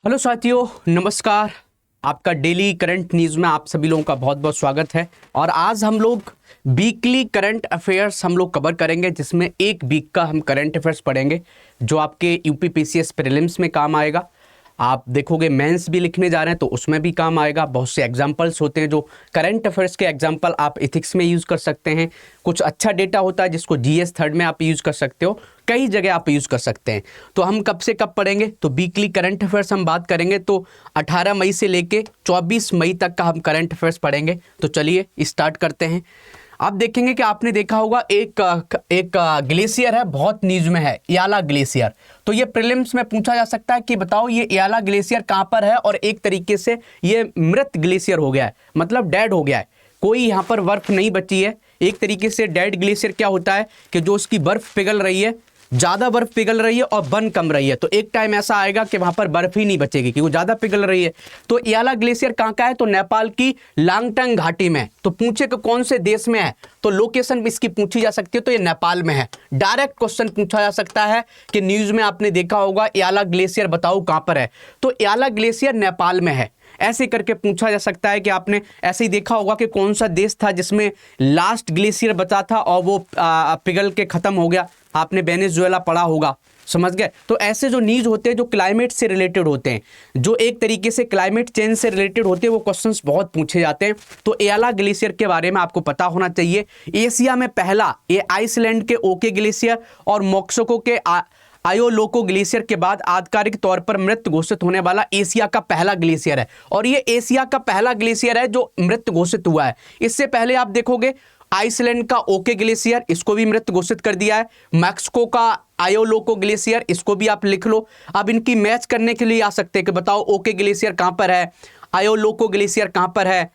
Hello साथियों, नमस्कार। आपका डेली करंट न्यूज़ में आप सभी लोगों का बहुत बहुत स्वागत है। और आज हम लोग वीकली करंट अफेयर्स हम लोग कवर करेंगे, जिसमें एक वीक का हम करंट अफेयर्स पढ़ेंगे जो आपके यूपी पीसीएस प्रीलिम्स में काम आएगा। आप देखोगे मेंस भी लिखने जा रहे हैं तो उसमें भी काम आएगा। बहुत से एग्जाम्पल्स होते हैं जो करंट अफेयर्स के एग्जाम्पल आप इथिक्स में यूज़ कर सकते हैं। कुछ अच्छा डेटा होता है जिसको जीएस थर्ड में आप यूज़ कर सकते हो, कई जगह आप यूज़ कर सकते हैं। तो हम कब से कब पढ़ेंगे, तो वीकली करंट अफेयर्स हम बात करेंगे तो 18 मई से लेके 24 मई तक का हम करंट अफेयर्स पढ़ेंगे। तो चलिए स्टार्ट करते हैं। आप देखेंगे कि आपने देखा होगा एक ग्लेशियर है, बहुत न्यूज में है, याला ग्लेशियर। तो ये प्रीलिम्स में पूछा जा सकता है कि बताओ ये याला ग्लेशियर कहाँ पर है, और एक तरीके से ये मृत ग्लेशियर हो गया है, मतलब डेड हो गया है, कोई यहाँ पर बर्फ नहीं बची है। एक तरीके से डेड ग्लेशियर क्या होता है कि जो उसकी बर्फ पिघल रही है, ज़्यादा बर्फ पिघल रही है और बन कम रही है, तो एक टाइम ऐसा आएगा कि वहाँ पर बर्फ ही नहीं बचेगी क्योंकि वो ज़्यादा पिघल रही है। तो याला ग्लेशियर कहाँ का है, तो नेपाल की लांगटंग घाटी में। तो पूछे कि कौन से देश में है, तो लोकेशन इसकी पूछी जा सकती है, तो ये नेपाल में है। डायरेक्ट क्वेश्चन पूछा जा सकता है कि न्यूज़ में आपने देखा होगा याला ग्लेशियर बताओ कहाँ पर है, तो याला ग्लेशियर नेपाल में है। ऐसे करके पूछा जा सकता है कि आपने ऐसे ही देखा होगा कि कौन सा देश था जिसमें लास्ट ग्लेशियर बचा था और वो पिघल के खत्म हो गया। आपने वेनेजुएला पढ़ा होगा, समझ गए। तो ऐसे जो न्यूज़ होते हैं जो क्लाइमेट से रिलेटेड होते हैं, जो एक तरीके से क्लाइमेट चेंज से रिलेटेड होते हैं, वो क्वेश्चंस बहुत पूछे जाते हैं। तो याला ग्लेशियर के बारे में आपको पता होना चाहिए। एशिया में पहला ये आइसलैंड के ओके ग्लेशियर और मोक्सोको के आयोलोको ग्लेशियर के बाद आधिकारिक तौर पर मृत घोषित होने वाला एशिया का पहला ग्लेशियर है। और ये एशिया का पहला ग्लेशियर है जो मृत घोषित हुआ है। इससे पहले आप देखोगे आइसलैंड का ओके ग्लेशियर, इसको भी मृत घोषित कर दिया है। मैक्सिको का आयोलोको ग्लेशियर, इसको भी आप लिख लो। अब इनकी मैच करने के लिए आ सकते हैं कि बताओ ओके ग्लेशियर कहाँ पर है, आयोलोको ग्लेशियर कहाँ पर है,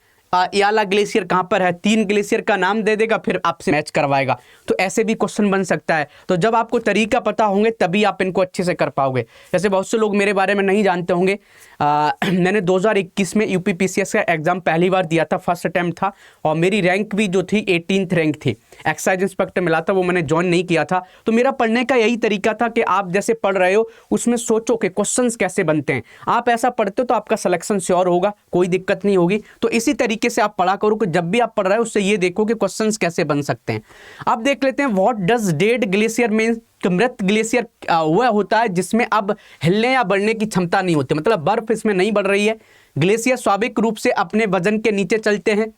याला ग्लेशियर कहाँ पर है। 3 ग्लेशियर का नाम दे देगा, फिर आपसे मैच करवाएगा। तो ऐसे भी क्वेश्चन बन सकता है। तो जब आपको तरीका पता होंगे तभी आप इनको अच्छे से कर पाओगे। जैसे बहुत से लोग मेरे बारे में नहीं जानते होंगे, मैंने 2021 में यूपी पीसीएस का एग्जाम पहली बार दिया था, फर्स्ट अटैम्प्ट था, और मेरी रैंक भी जो थी 18th रैंक थी। एक्साइज इंस्पेक्टर मिला था, वो मैंने ज्वाइन नहीं किया था। तो मेरा पढ़ने का यही तरीका था कि आप जैसे पढ़ रहे हो उसमें सोचो कि क्वेश्चंस कैसे बनते हैं। आप ऐसा पढ़ते हो तो आपका सिलेक्शन श्योर होगा, कोई दिक्कत नहीं होगी। तो इसी तरीके से आप पढ़ा करो कि जब भी आप पढ़ रहे हो उससे ये देखो कि क्वेश्चंस कैसे बन सकते हैं। अब देख लेते हैं what does dead glacier means. मृत ग्लेशियर वह होता है जिसमें अब हिलने या बढ़ने की क्षमता नहीं होती, मतलब बर्फ इसमें नहीं बढ़ रही है। ग्लेशियर स्वाभाविक रूप से अपने वजन के नीचे चलते हैं,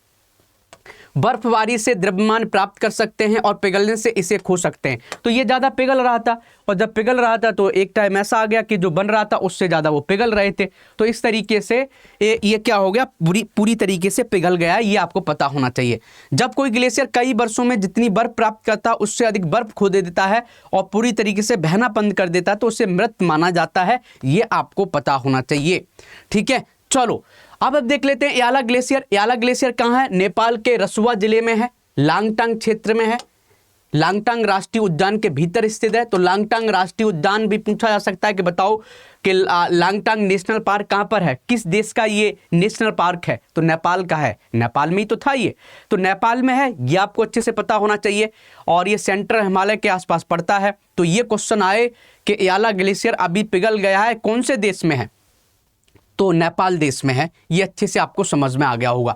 बर्फबारी से द्रव्यमान प्राप्त कर सकते हैं और पिघलने से इसे खो सकते हैं। तो ये ज़्यादा पिघल रहा था, और जब पिघल रहा था तो एक टाइम ऐसा आ गया कि जो बन रहा था उससे ज़्यादा वो पिघल रहे थे। तो इस तरीके से ये क्या हो गया, पूरी तरीके से पिघल गया है। ये आपको पता होना चाहिए। जब कोई ग्लेशियर कई वर्षों में जितनी बर्फ प्राप्त करता है उससे अधिक बर्फ खो दे देता है और पूरी तरीके से बहना बंद कर देता है तो उसे मृत माना जाता है। ये आपको पता होना चाहिए, ठीक है। चलो अब देख लेते हैं याला ग्लेशियर। याला ग्लेशियर कहाँ है, नेपाल के रसुआ जिले में है, लांगटांग क्षेत्र में है, लांगटांग राष्ट्रीय उद्यान के भीतर स्थित है। तो लांगटांग राष्ट्रीय उद्यान भी पूछा जा सकता है कि बताओ कि लांगटांग नेशनल पार्क कहाँ पर है, किस देश का ये नेशनल पार्क है, तो नेपाल का है। नेपाल में ही तो था ये, तो नेपाल में है, ये आपको अच्छे से पता होना चाहिए। और ये सेंट्रल हिमालय के आसपास पड़ता है। तो ये क्वेश्चन आए कि याला ग्लेशियर अभी पिघल गया है, कौन से देश में है, तो नेपाल देश में है। ये अच्छे से आपको समझ में आ गया होगा।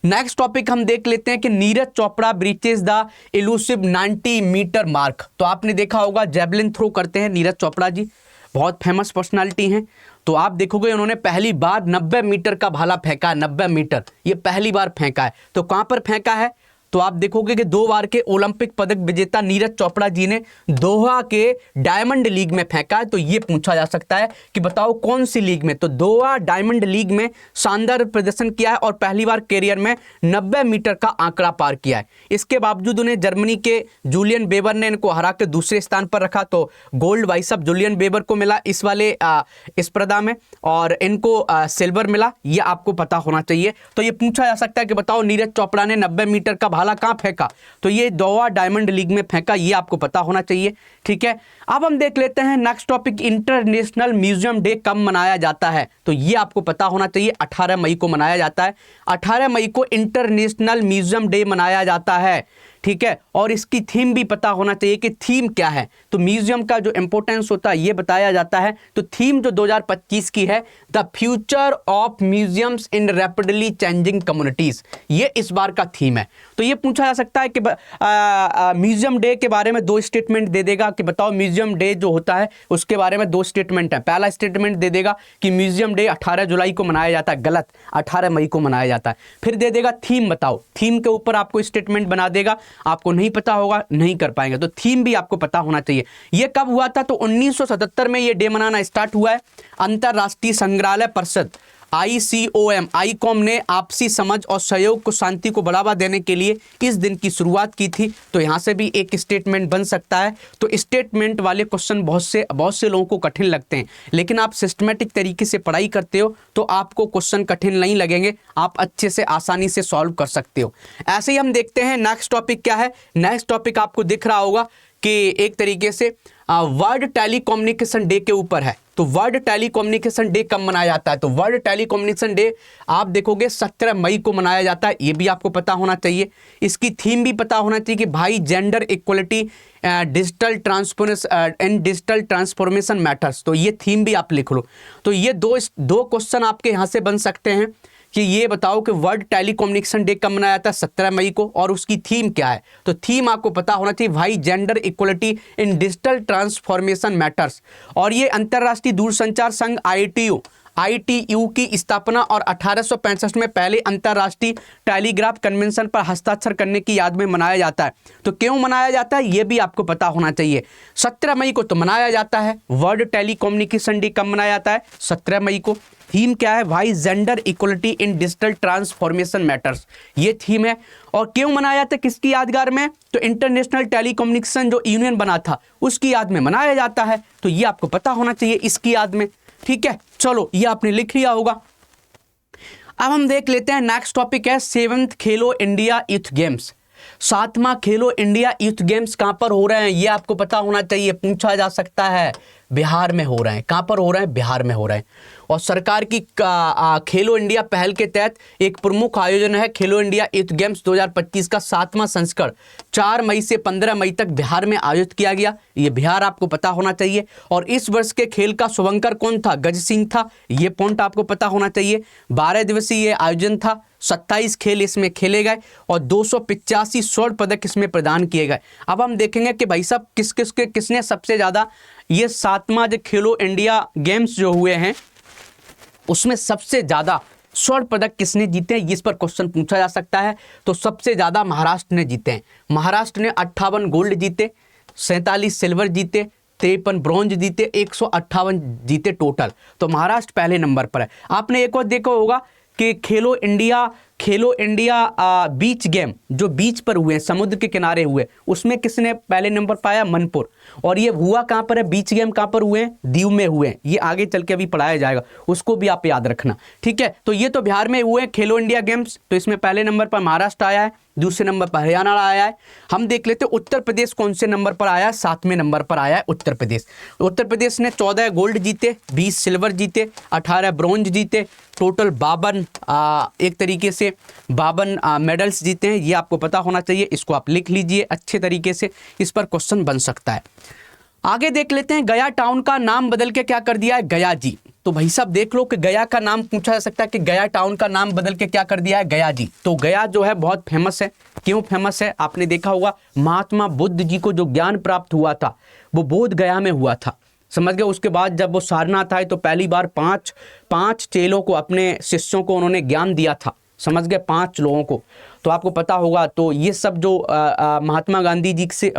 नेक्स्ट टॉपिक हम देख लेते हैं कि Neeraj Chopra breaches the elusive 90 metre mark. तो आपने देखा होगा जेवलिन थ्रो करते हैं नीरज चोपड़ा जी, बहुत फेमस पर्सनालिटी हैं। तो आप देखोगे उन्होंने पहली बार 90 मीटर का भाला फेंका है, 90 मीटर ये पहली बार फेंका है। तो कहाँ पर फेंका है, तो आप देखोगे कि 2 बार के ओलंपिक पदक विजेता नीरज चोपड़ा जी ने दोहा के डायमंड लीग में फेंका है। तो ये पूछा जा सकता है कि बताओ कौन सी लीग में, तो दोहा डायमंड लीग में शानदार प्रदर्शन किया है और पहली बार कैरियर में 90 मीटर का आंकड़ा पार किया है। इसके बावजूद उन्हें जर्मनी के जूलियन बेबर ने इनको हरा के दूसरे स्थान पर रखा। तो गोल्ड भाई साहब जूलियन बेबर को मिला इस वाले स्पर्धा में, और इनको सिल्वर मिला। ये आपको पता होना चाहिए। तो ये पूछा जा सकता है कि बताओ नीरज चोपड़ा ने 90 मीटर का भाला कहां फेंका, तो ये दोहा डायमंड लीग में फेंका। ये आपको पता होना चाहिए, ठीक है। अब हम देख लेते हैं next topic, international museum day कब मनाया जाता है, तो ये आपको पता होना चाहिए। 18 मई को मनाया जाता है। 18 मई को इंटरनेशनल म्यूजियम डे मनाया जाता है, ठीक है, और इसकी थीम भी पता होना चाहिए कि थीम क्या है। तो म्यूजियम का जो इंपॉर्टेंस होता है ये बताया जाता है। तो थीम जो 2025 की है, the future of museums in rapidly changing communities, ये इस बार का थीम है। तो ये पूछा जा सकता है कि म्यूजियम डे के बारे में 2 स्टेटमेंट दे देगा कि बताओ म्यूजियम डे जो होता है उसके बारे में 2 स्टेटमेंट है। पहला स्टेटमेंट दे देगा कि म्यूजियम डे 18 जुलाई को मनाया जाता है, गलत, 18 मई को मनाया जाता है। फिर दे देगा थीम बताओ, थीम के ऊपर आपको स्टेटमेंट बना देगा। आपको नहीं पता होगा, नहीं कर पाएंगे, तो थीम भी आपको पता होना चाहिए। ये कब हुआ था? तो 1977 में ये डे मनाना स्टार्ट हुआ है। अंतरराष्ट्रीय संग्रहालय परिषद ICOM ने आपसी समझ और सहयोग को, शांति को बढ़ावा देने के लिए इस दिन की शुरुआत की थी। तो यहाँ से भी एक स्टेटमेंट बन सकता है। तो स्टेटमेंट वाले क्वेश्चन बहुत से लोगों को कठिन लगते हैं, लेकिन आप सिस्टमेटिक तरीके से पढ़ाई करते हो तो आपको क्वेश्चन कठिन नहीं लगेंगे, आप अच्छे से आसानी से सॉल्व कर सकते हो। ऐसे ही हम देखते हैं नेक्स्ट टॉपिक क्या है। नेक्स्ट टॉपिक आपको दिख रहा होगा कि एक तरीके से वर्ल्ड टेलीकम्युनिकेशन डे के ऊपर है। तो वर्ल्ड टेलीकम्युनिकेशन डे कब मनाया जाता है? तो वर्ल्ड टेलीकम्युनिकेशन डे आप देखोगे 17 मई को मनाया जाता है। ये भी आपको पता होना चाहिए। इसकी थीम भी पता होना चाहिए कि भाई gender equality digital transformation matters. तो ये थीम भी आप लिख लो। तो ये दो क्वेश्चन आपके यहाँ से बन सकते हैं कि ये बताओ कि वर्ल्ड टेलीकम्युनिकेशन डे कब मनाया जाता है? 17 मई को, और उसकी थीम क्या है? तो थीम आपको पता होना चाहिए भाई जेंडर इक्वलिटी इन डिजिटल ट्रांसफॉर्मेशन मैटर्स। और ये अंतर्राष्ट्रीय दूरसंचार संघ ITU की स्थापना और 1865 में पहले अंतर्राष्ट्रीय टेलीग्राफ कन्वेंशन पर हस्ताक्षर करने की याद में मनाया जाता है। तो क्यों मनाया जाता है ये भी आपको पता होना चाहिए। 17 मई को तो मनाया जाता है। वर्ल्ड टेलीकम्युनिकेशन डे कब मनाया जाता है? 17 मई को। थीम क्या है भाई? जेंडर इक्वलिटी इन डिजिटल ट्रांसफॉर्मेशन मैटर्स, ये थीम है। और क्यों मनाया जाता है, किसकी यादगार में? तो इंटरनेशनल टेलीकम्युनिकेशन जो यूनियन बना था उसकी याद में मनाया जाता है। तो ये आपको पता होना चाहिए, इसकी याद में। ठीक है, चलो ये आपने लिख लिया होगा। अब हम देख लेते हैं नेक्स्ट टॉपिक है 7th खेलो इंडिया यूथ गेम्स। 7वां खेलो इंडिया यूथ गेम्स कहां पर हो रहे हैं ये आपको पता होना चाहिए। पूछा जा सकता है, बिहार में हो रहे हैं। कहां पर हो रहे हैं? बिहार में हो रहे हैं। और सरकार की खेलो इंडिया पहल के तहत एक प्रमुख आयोजन है खेलो इंडिया यूथ गेम्स 2025 का 7वां संस्करण 4 मई से 15 मई तक बिहार में आयोजित किया गया। ये बिहार आपको पता होना चाहिए। और इस वर्ष के खेल का शुभंकर कौन था? गज सिंह था। ये पॉइंट आपको पता होना चाहिए। 12 दिवसीय ये आयोजन था। 27 खेल इसमें खेले गए और 285 स्वर्ण पदक इसमें प्रदान किए गए। अब हम देखेंगे कि भाई साहब किसने सबसे ज़्यादा ये 7वां जो खेलो इंडिया गेम्स जो हुए हैं उसमें सबसे ज़्यादा स्वर्ण पदक किसने जीते हैं, इस पर क्वेश्चन पूछा जा सकता है। तो सबसे ज़्यादा महाराष्ट्र ने जीते हैं। महाराष्ट्र ने 58 गोल्ड जीते, 47 सिल्वर जीते, 53 ब्रॉन्ज जीते, 158 जीते टोटल। तो महाराष्ट्र पहले नंबर पर है। आपने एक और देखा होगा कि खेलो इंडिया बीच गेम जो बीच पर हुए, समुद्र के किनारे हुए, उसमें किसने पहले नंबर पाया? मनपुर। और ये हुआ कहाँ पर है? बीच गेम कहाँ पर हुए? दीव में हुए। ये आगे चल के अभी पढ़ाया जाएगा, उसको भी आप याद रखना। ठीक है, तो ये तो बिहार में हुए खेलो इंडिया गेम्स। तो इसमें पहले नंबर पर महाराष्ट्र आया है, दूसरे नंबर पर हरियाणा आया है। हम देख लेते हैं उत्तर प्रदेश कौन से नंबर पर आया है। 7वें नंबर पर आया है उत्तर प्रदेश। उत्तर प्रदेश ने 14 गोल्ड जीते, 20 सिल्वर जीते, 18 ब्रॉन्ज जीते, टोटल 52 एक तरीके से 52 मेडल्स जीते हैं। ये आपको पता होना चाहिए, इसको आप लिख लीजिए अच्छे तरीके से, इस पर क्वेश्चन बन सकता है। आगे देख लेते हैं, गया टाउन का नाम बदल के क्या कर दिया है? गया जी। तो भाई साहब देख लो कि गया का नाम पूछा जा सकता है कि गया टाउन का नाम बदल के क्या कर दिया है? गया जी। तो गया जो है बहुत फेमस है। क्यों फेमस है? आपने देखा होगा महात्मा बुद्ध जी को जो ज्ञान प्राप्त हुआ था वो बोध गया में हुआ था, समझ गए। उसके बाद जब वो सारनाथ आए तो पहली बार पांच चेलों को, अपने शिष्यों को उन्होंने ज्ञान दिया था, समझ गए, 5 लोगों को। तो आपको पता होगा। तो ये सब जो महात्मा गांधी जी से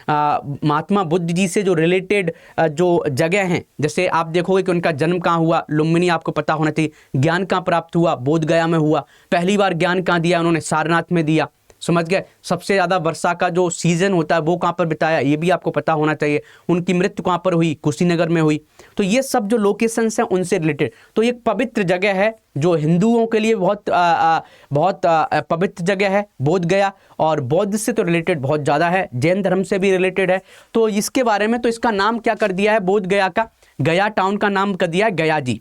महात्मा बुद्ध जी से जो रिलेटेड जो जगह हैं, जैसे आप देखोगे कि उनका जन्म कहाँ हुआ? लुम्बिनी, आपको पता होना चाहिए। ज्ञान कहाँ प्राप्त हुआ? बोध गया में हुआ। पहली बार ज्ञान कहाँ दिया उन्होंने? सारनाथ में दिया, समझ गए। सबसे ज़्यादा वर्षा का जो सीजन होता है वो कहाँ पर बिताया? ये भी आपको पता होना चाहिए। उनकी मृत्यु कहाँ पर हुई? कुशीनगर में हुई। तो ये सब जो लोकेशंस हैं उनसे रिलेटेड। तो ये पवित्र जगह है जो हिंदुओं के लिए बहुत पवित्र जगह है बोध गया। और बौद्ध से तो रिलेटेड बहुत ज़्यादा है, जैन धर्म से भी रिलेटेड है। तो इसके बारे में तो इसका नाम क्या कर दिया है बोध गया का? गया टाउन का नाम कर दिया है गया जी।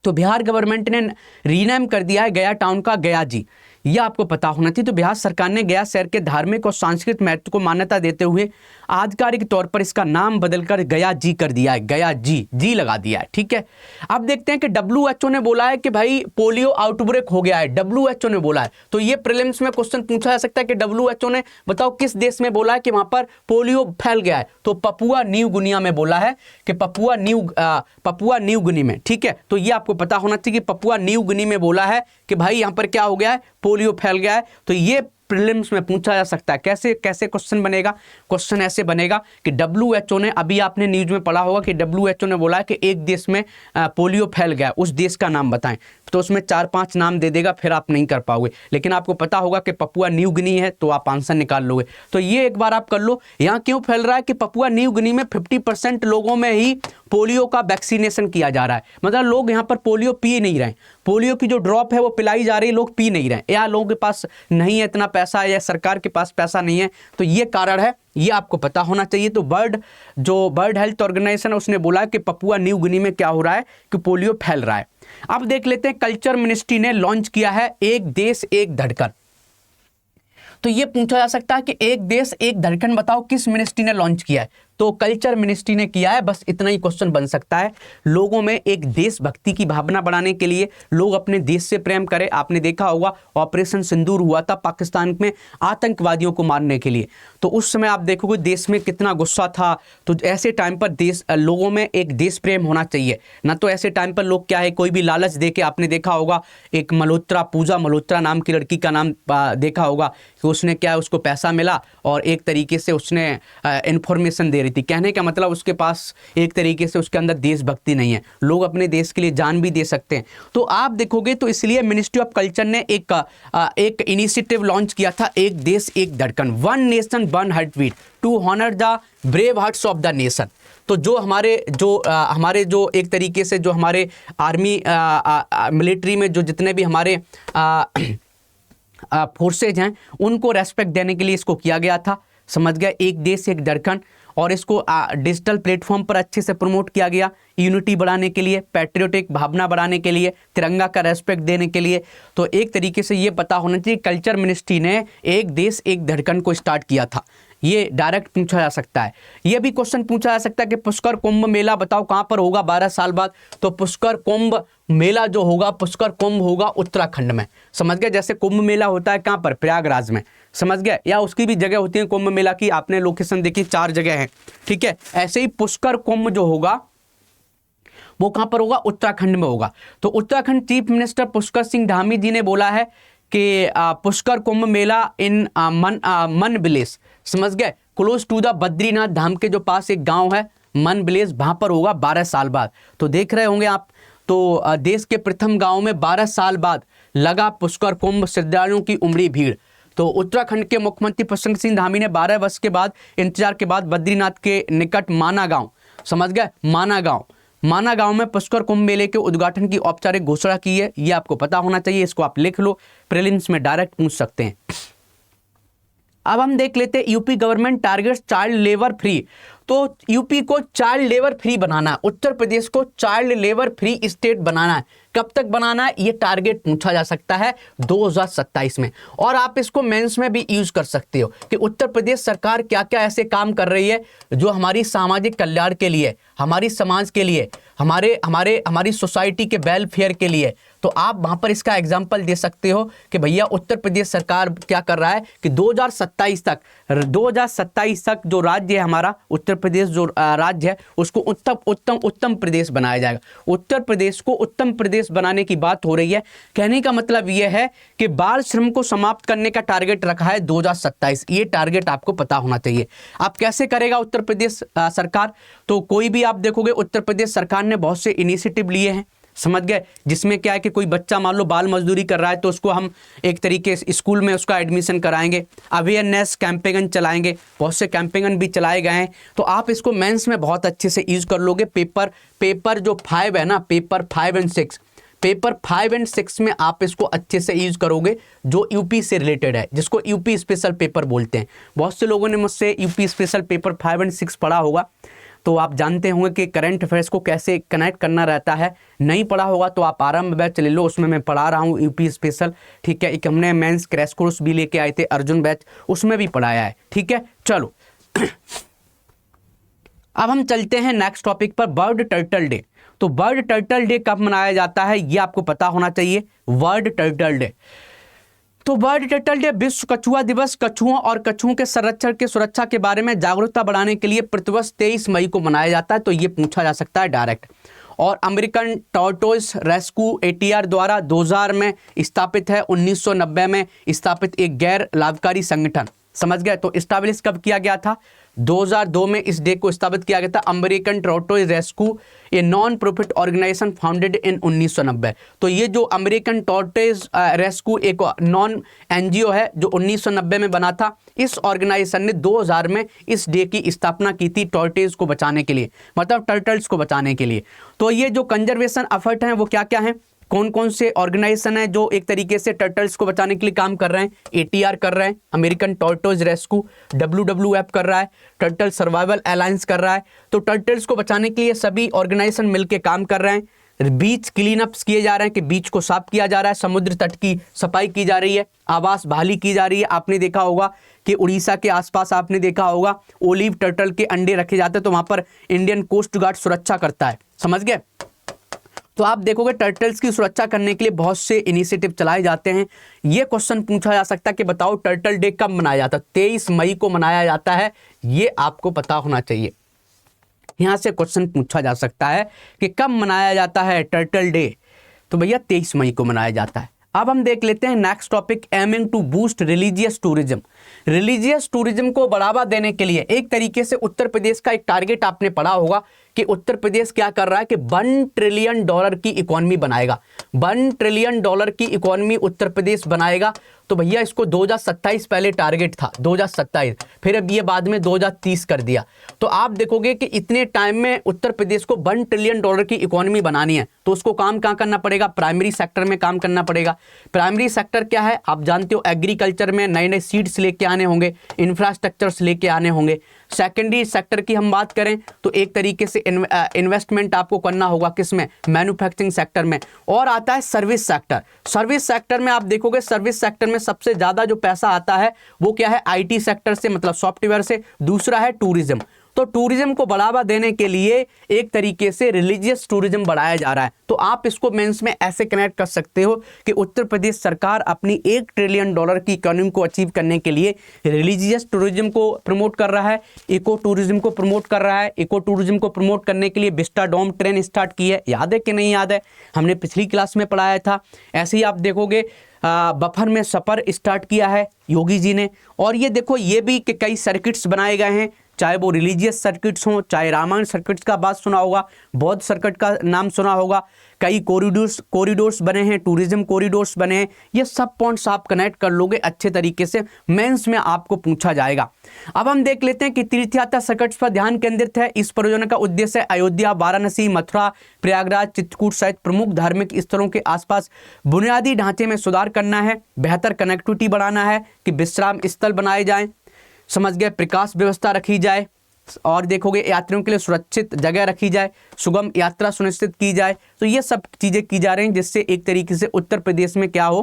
तो बिहार गवर्नमेंट ने रीनेम कर दिया है गया टाउन का गया जी। यह आपको पता होना चाहिए। तो बिहार सरकार ने गया शहर के धार्मिक और सांस्कृतिक महत्व को मान्यता देते हुए आधिकारिक तौर पर इसका नाम बदलकर गया जी कर दिया है, गया जी लगा दिया है। ठीक है, अब देखते हैं कि WHO ने बोला है कि भाई पोलियो आउटब्रेक हो गया है, WHO ने बोला है। तो ये प्रीलिम्स में क्वेश्चन पूछा जा सकता है कि WHO ने बताओ किस देश में बोला है कि वहां पर पोलियो फैल गया है। तो पपुआ न्यू गिनिया में बोला है कि पपुआ न्यू गिनी में। ठीक है, तो ये आपको पता होना चाहिए कि पपुआ न्यू गिनी में बोला है कि भाई यहां पर क्या हो गया है, पोलियो फैल गया है। तो ये प्रीलिम्स में पूछा जा सकता है। कैसे क्वेश्चन बनेगा? क्वेश्चन ऐसे बनेगा कि WHO ने, अभी आपने न्यूज में पढ़ा होगा कि WHO ने बोला है कि एक देश में पोलियो फैल गया, उस देश का नाम बताएं। तो उसमें 4-5 नाम दे देगा, फिर आप नहीं कर पाओगे। लेकिन आपको पता होगा कि पपुआ न्यू गिनी है, तो आप आंसर निकाल लोगे। तो ये एक बार आप कर लो। यहाँ क्यों फैल रहा है कि पपुआ न्यू गिनी में 50% लोगों में ही पोलियो का वैक्सीनेशन किया जा रहा है। मतलब लोग यहाँ पर पोलियो पी नहीं रहे, पोलियो की जो ड्रॉप है वो पिलाई जा रही है, लोग पी नहीं रहे, या लोगों के पास नहीं है इतना पैसा, या सरकार के पास पैसा नहीं है। तो ये कारण है, ये आपको पता होना चाहिए। तो वर्ल्ड हेल्थ ऑर्गेनाइजेशन है, उसने बोला कि पपुआ न्यू गिनी में क्या हो रहा है कि पोलियो फैल रहा है। अब देख लेते हैं, कल्चर मिनिस्ट्री ने लॉन्च किया है एक देश एक धड़कन। तो ये पूछा जा सकता है कि एक देश एक धड़कन बताओ किस मिनिस्ट्री ने लॉन्च किया है। तो कल्चर मिनिस्ट्री ने किया है, बस इतना ही क्वेश्चन बन सकता है। लोगों में एक देशभक्ति की भावना बढ़ाने के लिए, लोग अपने देश से प्रेम करें। आपने देखा होगा ऑपरेशन सिंदूर हुआ था पाकिस्तान में आतंकवादियों को मारने के लिए, तो उस समय आप देखोगे देश में कितना गुस्सा था। तो ऐसे टाइम पर लोगों में एक देश प्रेम होना चाहिए ना। तो ऐसे टाइम पर लोग क्या है, कोई भी लालच दे के, आपने देखा होगा एक पूजा मल्होत्रा नाम की लड़की का नाम देखा होगा कि उसने क्या है, उसको पैसा मिला और एक तरीके से उसने इंफॉर्मेशन दे रही थी। कहने का मतलब उसके पास एक तरीके से उसके अंदर देशभक्ति नहीं है। लोग अपने देश के लिए जान भी दे सकते हैं। तो आप देखोगे तो इसलिए मिनिस्ट्री ऑफ कल्चर ने एक इनिशिएटिव लॉन्च किया था, एक देश एक धड़कन, one nation one heartbeat, to honour the brave hearts of the nation. तो जो हमारे जो एक तरीके से जो हमारे आर्मी मिलिट्री में जो जितने भी हमारे फोर्सेज हैं, उनको रेस्पेक्ट देने के लिए इसको किया गया था। समझ गया, एक देश एक धड़कन। और इसको डिजिटल प्लेटफॉर्म पर अच्छे से प्रमोट किया गया, यूनिटी बढ़ाने के लिए, पैट्रियोटिक भावना बढ़ाने के लिए, तिरंगा का रेस्पेक्ट देने के लिए। तो एक तरीके से ये पता होना चाहिए, कल्चर मिनिस्ट्री ने एक देश एक धड़कन को स्टार्ट किया था। ये डायरेक्ट पूछा जा सकता है। ये भी क्वेश्चन पूछा जा सकता है कि पुष्कर कुंभ मेला बताओ कहाँ पर होगा 12 साल बाद। तो पुष्कर कुंभ मेला जो होगा, पुष्कर कुंभ होगा उत्तराखंड में। समझ गए, जैसे कुंभ मेला होता है कहाँ पर, प्रयागराज में। समझ गए, या उसकी भी जगह होती है कुंभ मेला की, आपने लोकेशन देखी, 4 जगह है। ठीक है, ऐसे ही पुष्कर कुंभ जो होगा वो कहाँ पर होगा, उत्तराखंड में होगा। तो उत्तराखंड चीफ मिनिस्टर पुष्कर सिंह धामी जी ने बोला है कि पुष्कर कुंभ मेला इन मन विलेज, समझ गए, क्लोज टू द बद्रीनाथ धाम के जो पास एक गांव है मन विलेज, वहां पर होगा 12 साल बाद। तो देख रहे होंगे आप, तो देश के प्रथम गांव में 12 साल बाद लगा पुष्कर कुंभ, श्रद्धालुओं की उमड़ी भीड़। तो उत्तराखंड के मुख्यमंत्री पुष्कर सिंह धामी ने 12 वर्ष के बाद इंतजार के बाद बद्रीनाथ के निकट माना गांव, समझ गए, माना गांव में पुष्कर कुंभ मेले के उद्घाटन की औपचारिक घोषणा की है। ये आपको पता होना चाहिए, इसको आप लिख लो, प्रीलिम्स में डायरेक्ट पूछ सकते हैं। अब हम देख लेते हैं, UP government targets child labour free. तो यूपी को चाइल्ड लेबर फ्री बनाना है, उत्तर प्रदेश को चाइल्ड लेबर फ्री स्टेट बनाना है। कब तक बनाना है, ये टारगेट पूछा जा सकता है 2027 में। और आप इसको मेंस में भी यूज कर सकते हो कि उत्तर प्रदेश सरकार क्या क्या ऐसे काम कर रही है जो हमारी सामाजिक कल्याण के लिए, हमारी समाज के लिए, हमारी सोसाइटी के वेलफेयर के लिए। तो आप वहां पर इसका एग्जाम्पल दे सकते हो कि भैया उत्तर प्रदेश सरकार क्या कर रहा है कि 2027 तक जो राज्य है हमारा उत्तर प्रदेश, जो राज्य है उसको उत्तम प्रदेश बनाया जाएगा। उत्तर प्रदेश को उत्तम प्रदेश बनाने की बात हो रही है। कहने का मतलब यह है कि बाल श्रम को समाप्त करने का टारगेट रखा है 2027। ये टारगेट आपको पता होना चाहिए। आप कैसे करेगा उत्तर प्रदेश सरकार, तो कोई भी आप देखोगे उत्तर प्रदेश सरकार ने बहुत से इनिशिएटिव लिए हैं, समझ गए, जिसमें क्या है कि कोई बच्चा मान लो बाल मजदूरी कर रहा है तो उसको हम एक तरीके से स्कूल में उसका एडमिशन कराएंगे, अवेयरनेस कैंपेन चलाएंगे, बहुत से कैंपेन भी चलाए गए हैं। तो आप इसको मेंस में बहुत अच्छे से यूज कर लोगे। पेपर जो 5 है ना, पेपर 5 और 6 में आप इसको अच्छे से यूज करोगे, जो यूपी से रिलेटेड है, जिसको यूपी स्पेशल पेपर बोलते हैं। बहुत से लोगों ने मुझसे यूपी स्पेशल पेपर 5 और 6 पढ़ा होगा। तो आप जानते होंगे कि करंट अफेयर्स को कैसे कनेक्ट करना रहता है। नहीं पढ़ा होगा तो आप आरंभ बैच ले लो, उसमें मैं पढ़ा रहा हूँ यूपी स्पेशल, ठीक है। एक हमने मेंस क्रैश कोर्स भी लेके आए थे अर्जुन बैच, उसमें भी पढ़ाया है, ठीक है। चलो अब हम चलते हैं नेक्स्ट टॉपिक पर, बर्ड टर्टल डे। तो बर्ड टर्टल डे कब मनाया जाता है ये आपको पता होना चाहिए, वर्ल्ड टर्टल डे। तो वर्ल्ड टर्टल डे विश्व कछुआ दिवस कछुओं और कछुओं के संरक्षण के सुरक्षा के बारे में जागरूकता बढ़ाने के लिए प्रतिवर्ष 23 मई को मनाया जाता है। तो ये पूछा जा सकता है डायरेक्ट। और अमेरिकन टॉर्टोइस रेस्क्यू ATR द्वारा 2000 में स्थापित है, 1990 में स्थापित एक गैर लाभकारी संगठन, समझ गए। तो स्टैब्लिश कब किया गया था, 2002 में इस डे को स्थापित किया गया था। American tortoise rescue a non profit organisation founded in 1990। तो ये जो अमेरिकन टॉर्टोइस रेस्क्यू एक नॉन NGO है जो 1990 में बना था। इस ऑर्गेनाइजेशन ने 2000 में इस डे की स्थापना की थी टॉर्टोइस को बचाने के लिए, मतलब टर्टल्स को बचाने के लिए। तो ये जो कंजर्वेशन एफर्ट हैं वो क्या क्या हैं, कौन कौन से ऑर्गेनाइजेशन है जो एक तरीके से टर्टल्स को बचाने के लिए काम कर रहे हैं। ATR कर रहे हैं, अमेरिकन टॉर्टोइस रेस्क्यू, WWF कर रहा है, टर्टल सर्वाइवल अलायंस कर रहा है। तो टर्टल्स को बचाने के लिए सभी ऑर्गेनाइजेशन मिलकर काम कर रहे हैं। बीच क्लीन अप्स किए जा रहे हैं कि बीच को साफ किया जा रहा है, समुद्र तट की सफाई की जा रही है, आवास बहाली की जा रही है। आपने देखा होगा कि उड़ीसा के आसपास आपने देखा होगा ओलिव टर्टल के अंडे रखे जाते हैं, तो वहां पर इंडियन कोस्ट गार्ड सुरक्षा करता है, समझ गए। तो आप देखोगे टर्टल्स की सुरक्षा करने के लिए बहुत से इनिशिएटिव चलाए जाते हैं। ये क्वेश्चन पूछा जा सकता है कि बताओ टर्टल डे कब मनाया जाता है। 23 मई को मनाया जाता है, ये आपको पता होना चाहिए। यहां से क्वेश्चन पूछा जा सकता है कि कब मनाया जाता है टर्टल डे, तो भैया 23 मई को मनाया जाता है। अब हम देख लेते हैं next topic, aiming to boost religious tourism. Religious tourism को बढ़ावा देने के लिए एक तरीके से उत्तर प्रदेश का एक टारगेट आपने पढ़ा होगा कि उत्तर प्रदेश क्या कर रहा है कि $1 ट्रिलियन की इकोनॉमी बनाएगा। $1 ट्रिलियन की इकोनॉमी उत्तर प्रदेश बनाएगा। तो भैया इसको 2027 पहले टारगेट था, 2027, फिर अब ये बाद में 2030 कर दिया। तो आप देखोगे कि इतने टाइम में उत्तर प्रदेश को $1 ट्रिलियन की इकोनॉमी बनानी है, तो उसको काम कहाँ करना पड़ेगा, प्राइमरी सेक्टर में काम करना पड़ेगा। प्राइमरी सेक्टर क्या है आप जानते हो, एग्रीकल्चर में नए नए सीड्स लेके आने होंगे, इंफ्रास्ट्रक्चर्स लेके आने होंगे। सेकेंडरी सेक्टर की हम बात करें तो एक तरीके से इन्वेस्टमेंट आपको करना होगा किसमें, मैन्युफैक्चरिंग सेक्टर में। और आता है सर्विस सेक्टर। सर्विस सेक्टर में आप देखोगे सर्विस सेक्टर में सबसे ज्यादा जो पैसा आता है वो क्या है, IT सेक्टर से, मतलब सॉफ्टवेयर से। दूसरा है टूरिज्म। तो टूरिज्म को बढ़ावा देने के लिए एक तरीके से रिलीजियस टूरिज्म बढ़ाया जा रहा है। तो आप इसको मेंस में ऐसे कनेक्ट कर सकते हो कि उत्तर प्रदेश सरकार अपनी $1 ट्रिलियन की इकोनॉमी को अचीव करने के लिए रिलीजियस टूरिज्म को प्रमोट कर रहा है, इको टूरिज्म को प्रमोट कर रहा है। इको टूरिज्म को प्रमोट करने के लिए विस्टाडोम ट्रेन स्टार्ट की है, याद है कि नहीं याद है, हमने पिछली क्लास में पढ़ाया था। ऐसे ही आप देखोगे बफर में सफर स्टार्ट किया है योगी जी ने। और ये देखो ये भी कि कई सर्किट्स बनाए गए हैं, चाहे वो रिलीजियस सर्किट्स हों, चाहे रामायण सर्किट्स का बात सुना होगा, बौद्ध सर्किट का नाम सुना होगा, कई कॉरिडोर्स बने हैं, टूरिज्म कॉरिडोर्स बने हैं। ये सब पॉइंट्स आप कनेक्ट कर लोगे अच्छे तरीके से, मेंस में आपको पूछा जाएगा। अब हम देख लेते हैं कि तीर्थ यात्रा सर्किट्स पर ध्यान केंद्रित है। इस परियोजना का उद्देश्य अयोध्या, वाराणसी, मथुरा, प्रयागराज, चित्रकूट सहित प्रमुख धार्मिक स्थलों के आसपास बुनियादी ढांचे में सुधार करना है, बेहतर कनेक्टिविटी बढ़ाना है, कि विश्राम स्थल बनाए जाएं, समझ गए, प्रकाश व्यवस्था रखी जाए, और देखोगे यात्रियों के लिए सुरक्षित जगह रखी जाए, सुगम यात्रा सुनिश्चित की जाए। तो ये सब चीजें की जा रही हैं जिससे एक तरीके से उत्तर प्रदेश में क्या हो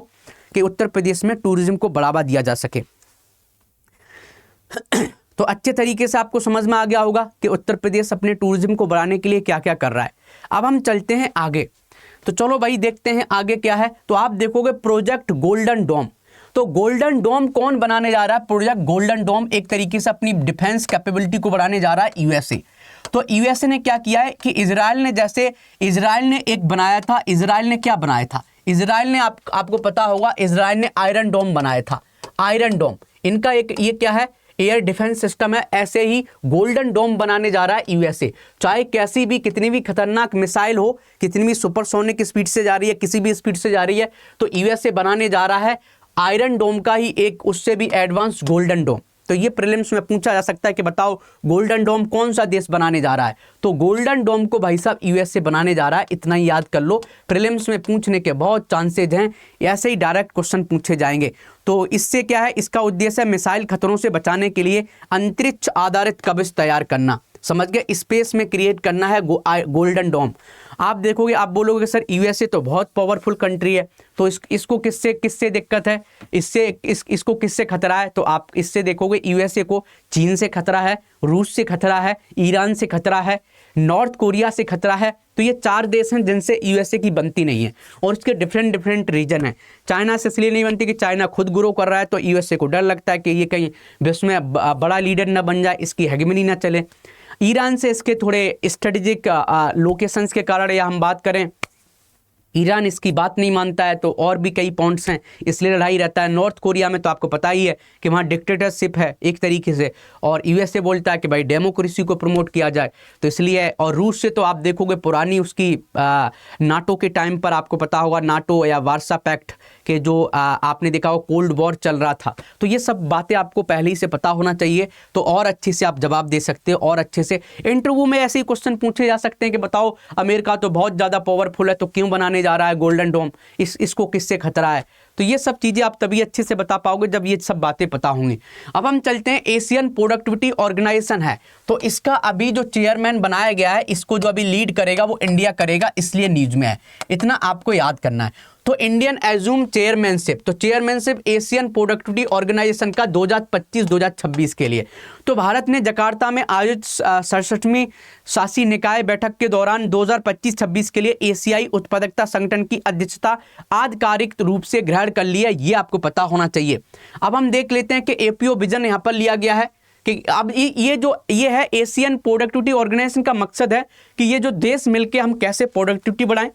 कि उत्तर प्रदेश में टूरिज्म को बढ़ावा दिया जा सके। तो अच्छे तरीके से आपको समझ में आ गया होगा कि उत्तर प्रदेश अपने टूरिज्म को बढ़ाने के लिए क्या क्या कर रहा है। अब हम चलते हैं आगे, तो चलो भाई देखते हैं आगे क्या है। तो आप देखोगे प्रोजेक्ट गोल्डन डोम। तो गोल्डन डोम कौन बनाने जा रहा है, प्रोजेक्ट गोल्डन डोम एक तरीके से अपनी डिफेंस कैपेबिलिटी को बढ़ाने जा रहा है USA। तो USA ने क्या किया है कि इजराइल ने एक बनाया था, इजराइल ने क्या बनाया था, इजराइल ने आपको पता होगा, इजराइल ने आयरन डोम बनाया था। आयरन डोम इनका एक ये क्या है, एयर डिफेंस सिस्टम है। ऐसे ही गोल्डन डोम बनाने जा रहा है USA। चाहे कैसी भी कितनी भी खतरनाक मिसाइल हो, कितनी भी सुपरसोनिक स्पीड से जा रही है, किसी भी स्पीड से जा रही है, तो USA बनाने जा रहा है आयरन डोम का ही एक उससे भी एडवांस गोल्डन डोम। तो ये प्रीलिम्स में पूछा जा सकता है कि बताओ गोल्डन डोम कौन सा देश बनाने जा रहा है। तो गोल्डन डोम को भाई साहब USA बनाने जा रहा है, इतना ही याद कर लो। प्रीलिम्स में पूछने के बहुत चांसेज हैं, ऐसे ही डायरेक्ट क्वेश्चन पूछे जाएंगे। तो इससे क्या है, इसका उद्देश्य है मिसाइल खतरों से बचाने के लिए अंतरिक्ष आधारित कवच तैयार करना। समझ गए, स्पेस में क्रिएट करना है गोल्डन डोम। आप देखोगे, आप बोलोगे सर यूएसए तो बहुत पावरफुल कंट्री है, तो इसको किससे दिक्कत है, इसको किससे खतरा है? तो आप इससे देखोगे यूएसए को चीन से खतरा है, रूस से खतरा है, ईरान से खतरा है, नॉर्थ कोरिया से खतरा है। तो ये 4 देश हैं जिनसे यूएसए की बनती नहीं है, और इसके डिफरेंट रीजन है। चाइना से इसलिए नहीं बनती कि चाइना खुद ग्रो कर रहा है, तो यूएसए को डर लगता है कि ये कहीं विश्व में बड़ा लीडर ना बन जाए, इसकी हेगेमनी ना चले। ईरान से इसके थोड़े स्ट्रेटेजिक लोकेशंस के कारण, या हम बात करें ईरान इसकी बात नहीं मानता है, तो और भी कई पॉइंट्स हैं, इसलिए लड़ाई रहता है। नॉर्थ कोरिया में तो आपको पता ही है कि वहाँ डिक्टेटरशिप है एक तरीके से, और यूएसए बोलता है कि भाई डेमोक्रेसी को प्रमोट किया जाए, तो इसलिए। और रूस से तो आप देखोगे पुरानी उसकी नाटो के टाइम पर आपको पता होगा, नाटो या वार्सा पैक्ट के जो आपने देखा हो कोल्ड वॉर चल रहा था, तो ये सब बातें आपको पहले ही से पता होना चाहिए, तो और अच्छे से आप जवाब दे सकते हो। और अच्छे से इंटरव्यू में ऐसे ही क्वेश्चन पूछे जा सकते हैं कि बताओ अमेरिका तो बहुत ज़्यादा पावरफुल है, तो क्यों बनाने जा रहा है गोल्डन डोम, इसको किससे खतरा है? तो ये सब चीजें आप तभी अच्छे से बता पाओगे जब ये सब बातें पता होंगी। अब हम चलते हैं, एशियन प्रोडक्टिविटी ऑर्गेनाइजेशन है, तो इसका अभी जो चेयरमैन बनाया गया है, इसको जो अभी लीड करेगा वो इंडिया करेगा, इसलिए न्यूज में है, इतना आपको याद करना है। तो इंडियन एज्यूम चेयरमैनशिप, तो चेयरमैनशिप एशियन प्रोडक्टिविटी ऑर्गेनाइजेशन का 2025-2026 के लिए। तो भारत ने जकार्ता में आयोजित 67वीं शासी निकाय बैठक के दौरान 2025-26 के लिए एशियाई उत्पादकता संगठन की अध्यक्षता आधिकारिक रूप से ग्रहण कर ली है, ये आपको पता होना चाहिए। अब हम देख लेते हैं कि एपीओ विजन यहाँ पर लिया गया है कि अब ये है एशियन प्रोडक्टिविटी ऑर्गेनाइजेशन का मकसद है कि ये जो देश मिलके हम कैसे प्रोडक्टिविटी बढ़ाएं,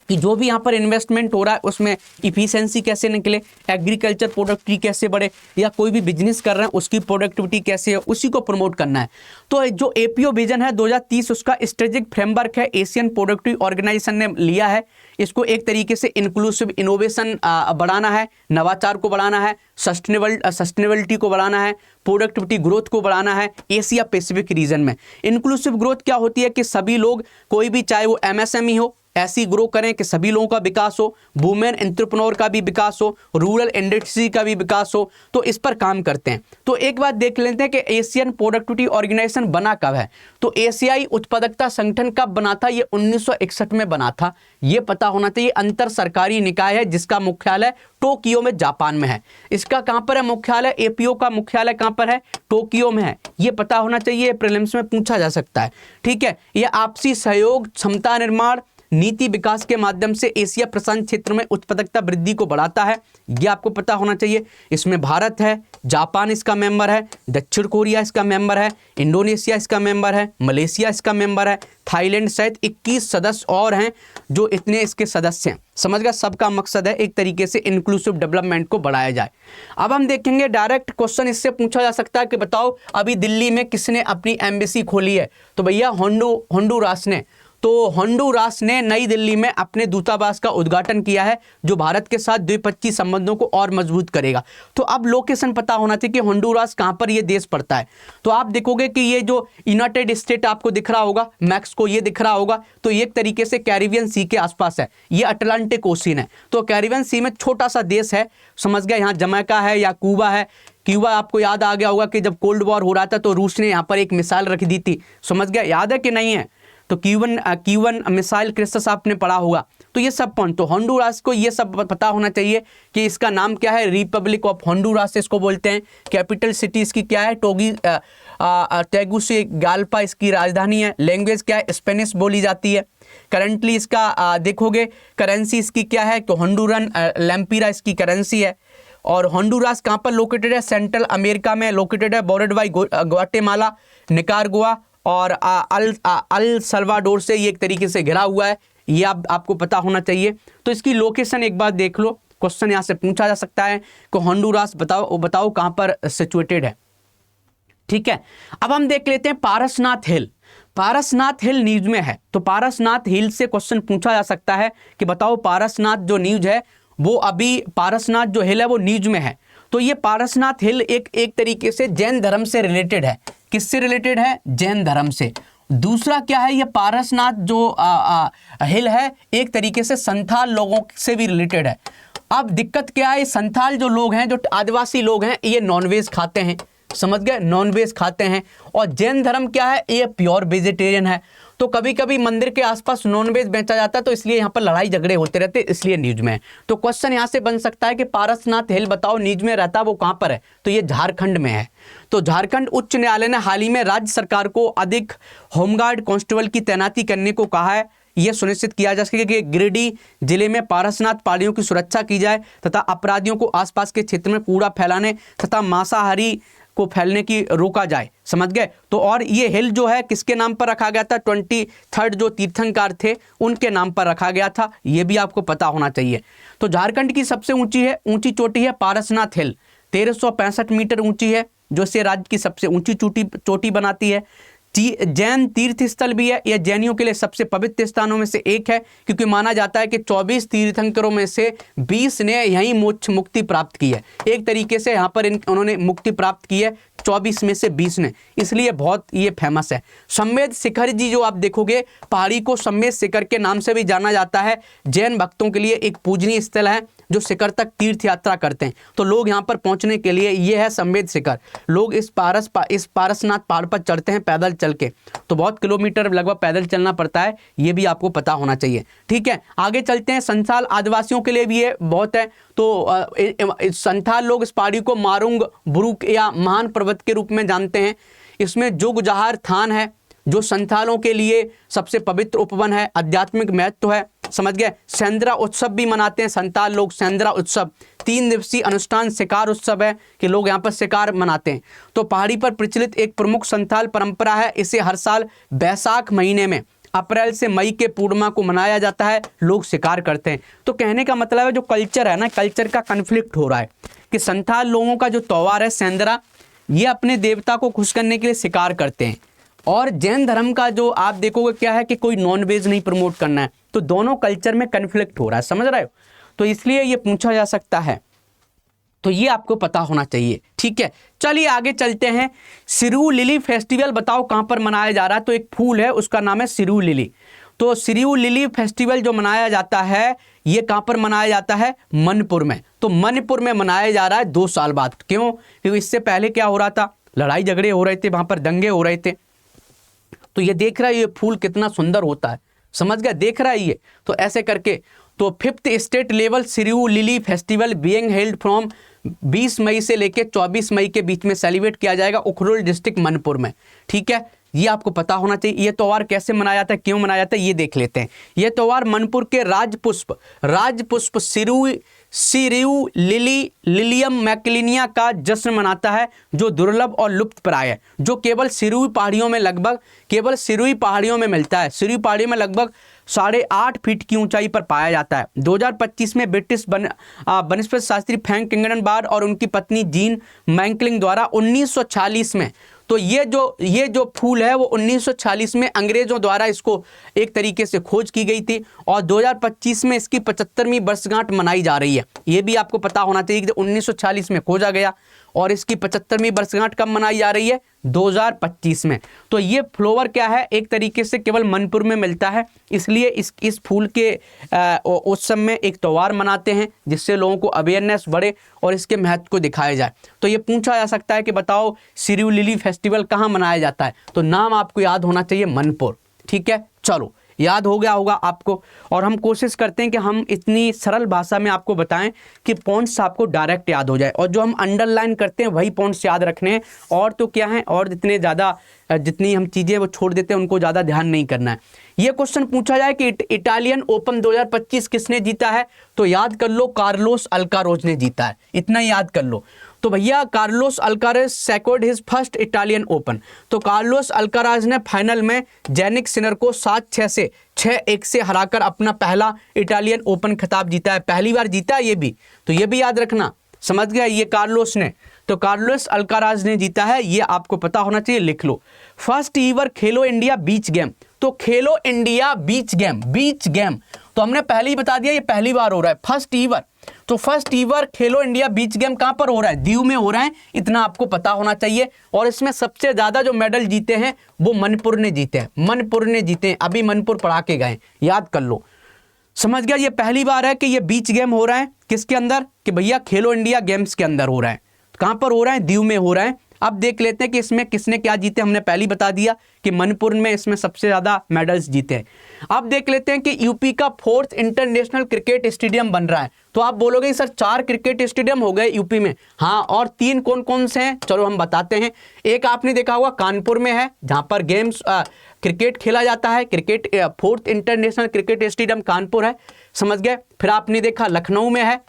कि जो भी यहाँ पर इन्वेस्टमेंट हो रहा है उसमें इफिशिएंसी कैसे निकले, एग्रीकल्चर प्रोडक्टिविटी कैसे बढ़े, या कोई भी बिजनेस कर रहे हैं उसकी प्रोडक्टिविटी कैसे है, उसी को प्रमोट करना है। तो जो एपीओ विजन है 2030, उसका स्ट्रेटेजिक फ्रेमवर्क है, एशियन प्रोडक्टिविटी ऑर्गेनाइजेशन ने लिया है। इसको एक तरीके से इंक्लूसिव इनोवेशन बढ़ाना है, नवाचार को बढ़ाना है, सस्टेनेबिलिटी को बढ़ाना है, प्रोडक्टिविटी ग्रोथ को बढ़ाना है एशिया पैसिफिक रीजन में। इंक्लूसिव ग्रोथ क्या होती है कि सभी लोग, कोई भी चाहे वो एमएसएमई हो, ऐसी ग्रो करें कि सभी लोगों का विकास हो, वुमेन एंटरप्रेन्योर का भी विकास हो, रूरल इंडस्ट्री का भी विकास हो, तो इस पर काम करते हैं। तो एक बात देख लेते हैं कि एशियन प्रोडक्टिविटी ऑर्गेनाइजेशन बना कब है। तो एशियाई उत्पादकता संगठन कब बना था? ये 1961 में बना था, ये पता होना चाहिए। अंतर सरकारी निकाय है जिसका मुख्यालय टोक्यो में जापान में है। इसका कहां पर है मुख्यालय? एपीओ का मुख्यालय कहां पर है? टोक्यो में है, ये पता होना चाहिए, प्रीलिम्स में पूछा जा सकता है। ठीक है, ये आपसी सहयोग, क्षमता निर्माण, नीति विकास के माध्यम से एशिया प्रशांत क्षेत्र में उत्पादकता वृद्धि को बढ़ाता है, यह आपको पता होना चाहिए। इसमें भारत है, जापान इसका मेंबर है, दक्षिण कोरिया इसका मेंबर है, इंडोनेशिया इसका मेंबर है, मलेशिया इसका मेंबर है, थाईलैंड सहित 21 सदस्य और हैं जो इतने इसके सदस्य हैं। समझ गया, सबका मकसद है एक तरीके से इंक्लूसिव डेवलपमेंट को बढ़ाया जाए। अब हम देखेंगे, डायरेक्ट क्वेश्चन इससे पूछा जा सकता है कि बताओ अभी दिल्ली में किसने अपनी एम्बेसी खोली है? तो भैया होंडुरास ने। तो होंडुरास ने नई दिल्ली में अपने दूतावास का उद्घाटन किया है, जो भारत के साथ द्विपक्षीय संबंधों को और मजबूत करेगा। तो अब लोकेशन पता होना चाहिए कि होंडुरास कहां पर ये देश पड़ता है। तो आप देखोगे कि ये जो यूनाइटेड स्टेट आपको दिख रहा होगा, मैक्सिको ये दिख रहा होगा, तो ये एक तरीके से कैरिबियन सी के आसपास है, ये अटलांटिक ओशियन है। तो कैरिबियन सी में छोटा सा देश है, समझ गया, यहाँ जमैका है या क्यूबा है। क्यूबा आपको याद आ गया होगा कि जब कोल्ड वॉर हो रहा था तो रूस ने यहाँ पर एक मिसाइल रख दी थी, समझ गया, याद है कि नहीं है? तो क्यूबन मिसाइल क्राइसिस आपने पढ़ा होगा। तो ये सब पॉइंट, तो होंडुरास को ये सब पता होना चाहिए कि इसका नाम क्या है, रिपब्लिक ऑफ होंडुरास इसको बोलते हैं। कैपिटल सिटी इसकी क्या है? तेगुसिगाल्पा इसकी राजधानी है। लैंग्वेज क्या है? स्पेनिश बोली जाती है। करंटली इसका देखोगे करेंसी इसकी क्या है? तो होंडुरन लैम्पीरा इसकी करेंसी है। और होंडुरास कहाँ पर लोकेटेड है? सेंट्रल अमेरिका में लोकेटेड है, बॉर्डर्ड बाय ग्वाटेमाला, निकारागुआ और अल सल्वाडोर से ये एक तरीके से घिरा हुआ है, ये आपको पता होना चाहिए। तो इसकी लोकेशन एक बार देख लो, क्वेश्चन यहाँ से पूछा जा सकता है कि होंडुरास बताओ कहाँ पर सिचुएटेड है। ठीक है, अब हम देख लेते हैं पारसनाथ हिल। पारसनाथ हिल न्यूज में है, तो पारसनाथ हिल से क्वेश्चन पूछा जा सकता है कि बताओ पारसनाथ जो न्यूज है वो अभी पारसनाथ जो हिल है वो न्यूज में है। तो ये पारसनाथ हिल एक तरीके से जैन धर्म से रिलेटेड है। किससे रिलेटेड है? जैन धर्म से। दूसरा क्या है, ये पारसनाथ जो हिल है एक तरीके से संथाल लोगों से भी रिलेटेड है। अब दिक्कत क्या है, संथाल जो लोग हैं, जो आदिवासी लोग हैं, ये नॉनवेज खाते हैं, समझ गए, नॉन वेज खाते हैं। और जैन धर्म क्या है, ये प्योर वेजिटेरियन है। तो कभी कभी मंदिर के आसपास नॉन वेज बेचा जाता है, तो इसलिए यहाँ पर लड़ाई झगड़े होते रहते, इसलिए न्यूज में है। तो क्वेश्चन यहाँ से बन सकता है कि पारसनाथ हिल बताओ न्यूज में रहता, वो कहाँ पर है, तो ये झारखंड में है। तो झारखंड उच्च न्यायालय ने हाल ही में राज्य सरकार को अधिक होमगार्ड कांस्टेबल की तैनाती करने को कहा है। यह सुनिश्चित किया जा सके कि गिरिडीह जिले में पारसनाथ पहाड़ियों की सुरक्षा की जाए तथा अपराधियों को आसपास के क्षेत्र में कूड़ा फैलाने तथा मांसाहारी को फैलने की रोका जाए। समझ गए। तो और ये हिल जो है किसके नाम पर रखा गया था, 23rd जो तीर्थंकर थे उनके नाम पर रखा गया था, ये भी आपको पता होना चाहिए। तो झारखंड की सबसे ऊंची चोटी है पारसनाथ हिल, 1365 मीटर ऊंची है, जो इसे राज्य की सबसे ऊंची चोटी बनाती है। जैन तीर्थ स्थल भी है, यह जैनियों के लिए सबसे पवित्र स्थानों में से एक है, क्योंकि माना जाता है कि 24 तीर्थंकरों में से 20 ने यहीं मोक्ष मुक्ति प्राप्त की है। एक तरीके से यहाँ पर उन्होंने मुक्ति प्राप्त की है, 24 में से 20 ने, इसलिए बहुत ये फेमस है। सम्मेद शिखर जी जो आप देखोगे, पहाड़ी को सम्मेद शिखर के नाम से भी जाना जाता है। जैन भक्तों के लिए एक पूजनीय स्थल है, जो शिखर तक तीर्थ यात्रा करते हैं। तो लोग यहाँ पर पहुँचने के लिए, ये है सम्मेद शिखर, लोग इस पारसनाथ पहाड़ पर चढ़ते हैं पैदल चल के। तो बहुत किलोमीटर लगभग पैदल चलना पड़ता है, ये भी आपको पता होना चाहिए। ठीक है, आगे चलते हैं। संथाल आदिवासियों के लिए भी ये बहुत है। तो संथाल लोग इस पहाड़ी को मारुंग बुरुक या महान पर्वत के रूप में जानते हैं। इसमें जोगजहार थान है, जो संथालों के लिए सबसे पवित्र उपवन है, आध्यात्मिक महत्व है। समझ गए। सेंद्रा उत्सव भी मनाते हैं संथाल लोग, सेंद्रा उत्सव 3 दिवसीय अनुष्ठान शिकार उत्सव है, कि लोग यहाँ पर शिकार मनाते हैं। तो पहाड़ी पर प्रचलित एक प्रमुख संथाल परंपरा है, इसे हर साल बैसाख महीने में अप्रैल से मई के पूर्णिमा को मनाया जाता है, लोग शिकार करते हैं। तो कहने का मतलब है, जो कल्चर है ना, कल्चर का कन्फ्लिक्ट हो रहा है कि संथाल लोगों का जो त्यौहार है सेंद्रा, ये अपने देवता को खुश करने के लिए शिकार करते हैं। और जैन धर्म का जो आप देखोगे क्या है कि कोई नॉन वेज नहीं प्रमोट करना है। तो दोनों कल्चर में कन्फ्लिक्ट हो रहा है, समझ रहे हो। तो इसलिए ये पूछा जा सकता है, तो ये आपको पता होना चाहिए। ठीक है, चलिए आगे चलते हैं। सिरू लिली फेस्टिवल बताओ कहाँ पर मनाया जा रहा है। तो एक फूल है, उसका नाम है सिरू लिली। तो सिरू लिली फेस्टिवल जो मनाया जाता है, ये कहाँ पर मनाया जाता है, मणिपुर में। तो मणिपुर में मनाया जा रहा है 2 साल बाद। क्यों? क्योंकि इससे पहले क्या हो रहा था, लड़ाई झगड़े हो रहे थे, वहां पर दंगे हो रहे थे। तो ये देख रहा है, ये फूल कितना सुंदर होता है, समझ गया, देख रहा है ये। तो ऐसे करके तो 5th state level Shirui lily festival being held from 20 मई से लेके 24 मई के बीच में सेलिब्रेट किया जाएगा उखरुल डिस्ट्रिक्ट मणिपुर में। ठीक है, ये आपको पता होना चाहिए। ये त्यौहार कैसे मनाया जाता है, क्यों मनाया जाता है, ये देख लेते हैं। ये त्यौहार मणिपुर के राजपुष्प सिरू लिली लिलियम मैकलिनिया का जश्न मनाता है, जो दुर्लभ और लुप्त प्राय है, जो केवल सिरुई पहाड़ियों में मिलता है। सिरुई पहाड़ियों में लगभग 8.5 फीट की ऊंचाई पर पाया जाता है। 2025 में ब्रिटिश वनस्पति शास्त्री फ्रैंक किंगडनबार्ड और उनकी पत्नी जीन मैंकलिंग द्वारा 1946 में, तो ये जो फूल है वो 1946 में अंग्रेजों द्वारा इसको एक तरीके से खोज की गई थी, और 2025 में इसकी 75वीं वर्षगांठ मनाई जा रही है। ये भी आपको पता होना चाहिए कि 1946 में खोजा गया और इसकी 75वीं वर्षगांठ कब मनाई जा रही है, 2025 में। तो ये फ्लावर क्या है, एक तरीके से केवल मणिपुर में मिलता है, इसलिए इस फूल के उत्सव में एक त्यौहार मनाते हैं, जिससे लोगों को अवेयरनेस बढ़े और इसके महत्व को दिखाया जाए। तो ये पूछा जा सकता है कि बताओ सिरू लिली फेस्टिवल कहाँ मनाया जाता है। तो नाम आपको याद होना चाहिए, मणिपुर। ठीक है, चलो याद हो गया होगा आपको। और हम कोशिश करते हैं कि हम इतनी सरल भाषा में आपको बताएं कि पॉइंट्स आपको डायरेक्ट याद हो जाए, और जो हम अंडरलाइन करते हैं वही पॉइंट्स याद रखने हैं। और तो क्या है, और जितनी हम चीज़ें वो छोड़ देते हैं, उनको ज़्यादा ध्यान नहीं करना है। ये क्वेश्चन पूछा जाए कि इटालियन ओपन 2025 किसने जीता है, तो याद कर लो, कार्लोस अल्काराज ने जीता है, इतना याद कर लो। तो भैया Carlos Alcaraz secured his first Italian open. तो कार्लोस अल्काराज ने फाइनल में जैनिक सिनर को 7-6 से 6-1 से हराकर अपना पहला इटालियन ओपन खिताब जीता है, पहली बार जीता है ये भी। तो ये भी याद रखना, समझ गया, ये कार्लोस ने, तो कार्लोस अल्काराज ने जीता है, ये आपको पता होना चाहिए, लिख लो। फर्स्ट ईवर खेलो इंडिया बीच गेम। तो खेलो इंडिया बीच गेम तो हमने पहले ही बता दिया, ये पहली बार हो रहा है, फर्स्ट ईवर। तो फर्स्ट ईवर खेलो इंडिया बीच गेम कहां पर हो रहा है, दीव में हो रहा है, इतना आपको पता होना चाहिए। और इसमें सबसे ज्यादा जो मेडल जीते हैं वो मणिपुर ने जीते हैं, अभी मणिपुर पढ़ा के गए, याद कर लो, समझ गया। ये पहली बार है कि ये बीच गेम हो रहा है, किसके अंदर, कि भैया खेलो इंडिया गेम्स के अंदर हो रहा है। कहां पर हो रहा है, दीव में हो रहा है, अब देख लेते हैं कि इसमें किसने क्या जीते। हमने पहले ही बता दिया कि मणिपुर में इसमें सबसे ज़्यादा मेडल्स जीते हैं। अब देख लेते हैं कि यूपी का 4th इंटरनेशनल क्रिकेट स्टेडियम बन रहा है। तो आप बोलोगे सर 4 क्रिकेट स्टेडियम हो गए यूपी में, हाँ, और 3 कौन कौन से हैं, चलो हम बताते हैं। एक आपने देखा होगा कानपुर में है, जहाँ पर गेम्स क्रिकेट खेला जाता है। Cricket 4th international cricket stadium Kanpur है, समझ गए। फिर आपने देखा लखनऊ में है,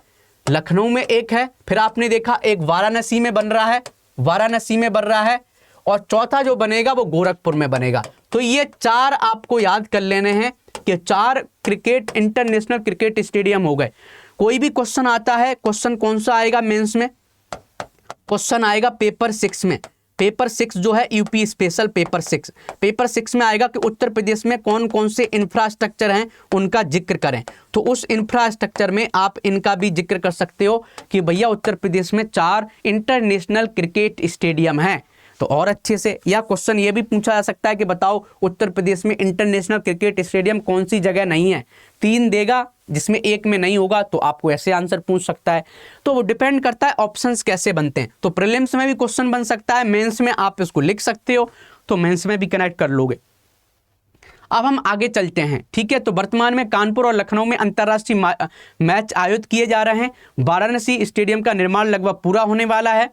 लखनऊ में एक है। फिर आपने देखा एक वाराणसी में बन रहा है, वाराणसी में बन रहा है। और चौथा जो बनेगा वो गोरखपुर में बनेगा। तो ये 4 आपको याद कर लेने हैं कि 4 क्रिकेट इंटरनेशनल क्रिकेट स्टेडियम हो गए। कोई भी क्वेश्चन आता है, क्वेश्चन कौन सा आएगा मेंस में, क्वेश्चन आएगा पेपर 6 में। पेपर 6 जो है यूपी स्पेशल पेपर 6, पेपर 6 में आएगा कि उत्तर प्रदेश में कौन कौन से इंफ्रास्ट्रक्चर हैं उनका जिक्र करें। तो उस इंफ्रास्ट्रक्चर में आप इनका भी जिक्र कर सकते हो कि भैया उत्तर प्रदेश में 4 इंटरनेशनल क्रिकेट स्टेडियम हैं। तो और अच्छे से, या क्वेश्चन ये भी पूछा जा सकता है कि बताओ उत्तर प्रदेश में इंटरनेशनल क्रिकेट स्टेडियम कौन सी जगह नहीं है। 3 देगा जिसमें एक में नहीं होगा, तो आपको ऐसे आंसर पूछ सकता है। तो वो डिपेंड करता है ऑप्शंस कैसे बनते हैं। तो प्रीलिम्स में भी क्वेश्चन बन सकता है, मेंस में आप इसको लिख सकते हो, तो मेंस में भी कनेक्ट कर लोगे। अब हम आगे चलते हैं, ठीक है। तो वर्तमान में कानपुर और लखनऊ में अंतर्राष्ट्रीय मैच आयोजित किए जा रहे हैं। वाराणसी स्टेडियम का निर्माण लगभग पूरा होने वाला है।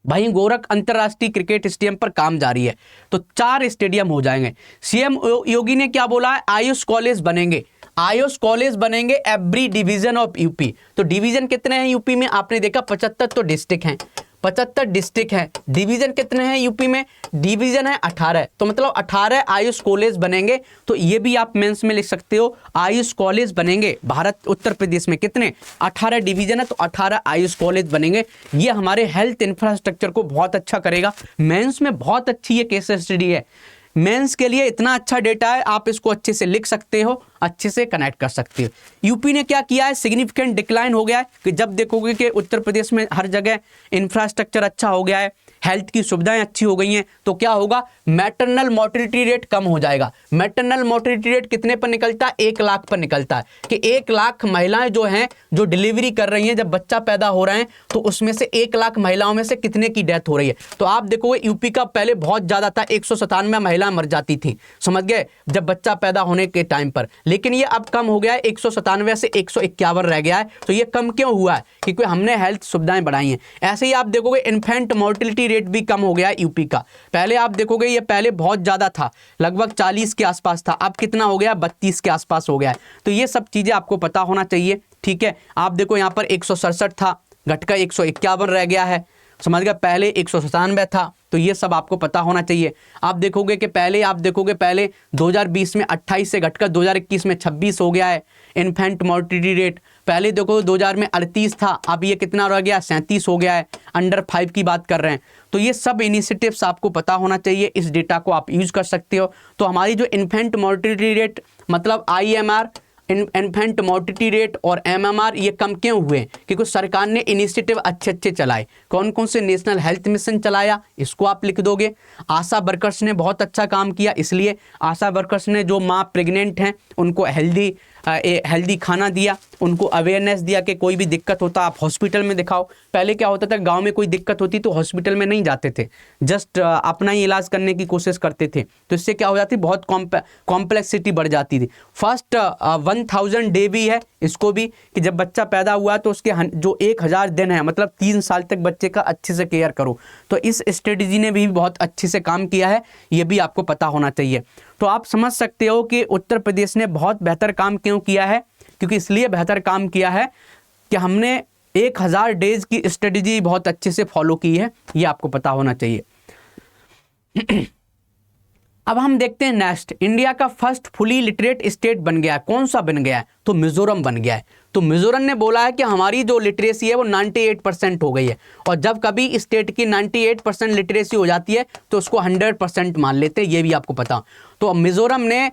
वहीं गोरख अंतर्राष्ट्रीय क्रिकेट स्टेडियम पर काम जारी है। तो 4 स्टेडियम हो जाएंगे। सीएम योगी ने क्या बोला है, आयुष कॉलेज बनेंगे, आयुष कॉलेज बनेंगे एवरी डिवीजन ऑफ यूपी। तो डिवीजन कितने हैं यूपी में, आपने देखा 75 तो डिस्ट्रिक्ट हैं, 75 डिस्ट्रिक्ट है। डिवीजन कितने हैं यूपी में, डिवीजन है 18। तो मतलब 18 आयुष कॉलेज बनेंगे। तो ये भी आप मेंस में लिख सकते हो, आयुष कॉलेज बनेंगे। भारत उत्तर प्रदेश में कितने, 18 डिवीजन है, तो 18 आयुष कॉलेज बनेंगे। ये हमारे हेल्थ इंफ्रास्ट्रक्चर को बहुत अच्छा करेगा। मेंस में बहुत अच्छी ये केस स्टडी है, मेंस के लिए इतना अच्छा डेटा है, आप इसको अच्छे से लिख सकते हो, अच्छे से कनेक्ट कर सकते हो। यूपी ने क्या किया है, सिग्निफिकेंट डिक्लाइन हो गया है कि जब देखोगे कि उत्तर प्रदेश में हर जगह इंफ्रास्ट्रक्चर अच्छा हो गया है, हेल्थ की सुविधाएं अच्छी हो गई हैं, तो क्या होगा, मैटरनल मोर्टिलिटी रेट कम हो जाएगा। मैटरनल मोर्टिलिटी रेट कितने पर निकलता है, 1 लाख पर निकलता है कि 1 लाख महिलाएं जो हैं जो डिलीवरी कर रही हैं, जब बच्चा पैदा हो रहे हैं, तो उसमें से 1 लाख महिलाओं में से कितने की डेथ हो रही है। तो आप देखोगे यूपी का पहले बहुत ज़्यादा था, 197 महिलाएं मर जाती थी, समझ गए, जब बच्चा पैदा होने के टाइम पर। लेकिन ये अब कम हो गया है, 197 से 151 रह गया है। तो ये कम क्यों हुआ है, क्योंकि हमने हेल्थ सुविधाएं बढ़ाई हैं। ऐसे ही आप देखोगे इन्फेंट मोर्टिलिटी रेट भी कम हो गया है यूपी का। पहले आप देखोगे ये पहले बहुत ज़्यादा था, लगभग 40 के आसपास था, अब कितना हो गया, 32 के आसपास हो गया है। तो ये सब चीज़ें आपको पता होना चाहिए, ठीक है। आप देखो यहाँ पर 167 था, घटकर 151 रह गया है, समझ गया, पहले 197 था। तो ये सब आपको पता होना चाहिए। आप देखोगे कि पहले 2020 में 28 से घटकर 2021 में 26 हो गया है इन्फेंट मोर्टिलिटी रेट। पहले देखो 2000 में 38 था, अब ये कितना रह गया, 37 हो गया है। अंडर 5 की बात कर रहे हैं। तो ये सब इनिशिएटिव्स आपको पता होना चाहिए, इस डेटा को आप यूज़ कर सकते हो। तो हमारी जो इन्फेंट मोर्टिलिटी रेट मतलब IMR इन्फेंट मोर्टिलिटी रेट और MMR ये कम क्यों हुए, क्योंकि सरकार ने इनिशिएटिव अच्छे चलाए। कौन कौन से, नेशनल हेल्थ मिशन चलाया, इसको आप लिख दोगे। आशा वर्कर्स ने बहुत अच्छा काम किया, इसलिए आशा वर्कर्स ने जो माँ प्रेग्नेंट हैं उनको हेल्दी खाना दिया, उनको अवेयरनेस दिया कि कोई भी दिक्कत होता आप हॉस्पिटल में दिखाओ। पहले क्या होता था, गांव में कोई दिक्कत होती तो हॉस्पिटल में नहीं जाते थे, जस्ट अपना ही इलाज करने की कोशिश करते थे। तो इससे क्या हो जाती, बहुत कॉम्प्लेक्सिटी बढ़ जाती थी। फर्स्ट 1000 डे भी है इसको भी, कि जब बच्चा पैदा हुआ तो उसके जो 1000 दिन है, मतलब 3 साल तक बच्चे का अच्छे से केयर करो। तो इस स्ट्रेटजी ने भी बहुत अच्छे से काम किया है, ये भी आपको पता होना चाहिए। तो आप समझ सकते हो कि उत्तर प्रदेश ने बहुत बेहतर काम क्यों किया है, क्योंकि इसलिए बेहतर काम किया है कि हमने 1000 डेज की स्ट्रेटजी बहुत अच्छे से फॉलो की है, ये आपको पता होना चाहिए। अब हम देखते हैं नेक्स्ट, इंडिया का फर्स्ट फुली लिटरेट स्टेट बन गया है। कौन सा बन गया है, तो मिजोरम बन गया है। तो मिजोरम ने बोला है कि हमारी जो लिटरेसी है वो 98% हो गई है, और जब कभी स्टेट की 98% लिटरेसी हो जाती है तो उसको 100% मान लेते हैं, ये भी आपको पता। तो मिजोरम ने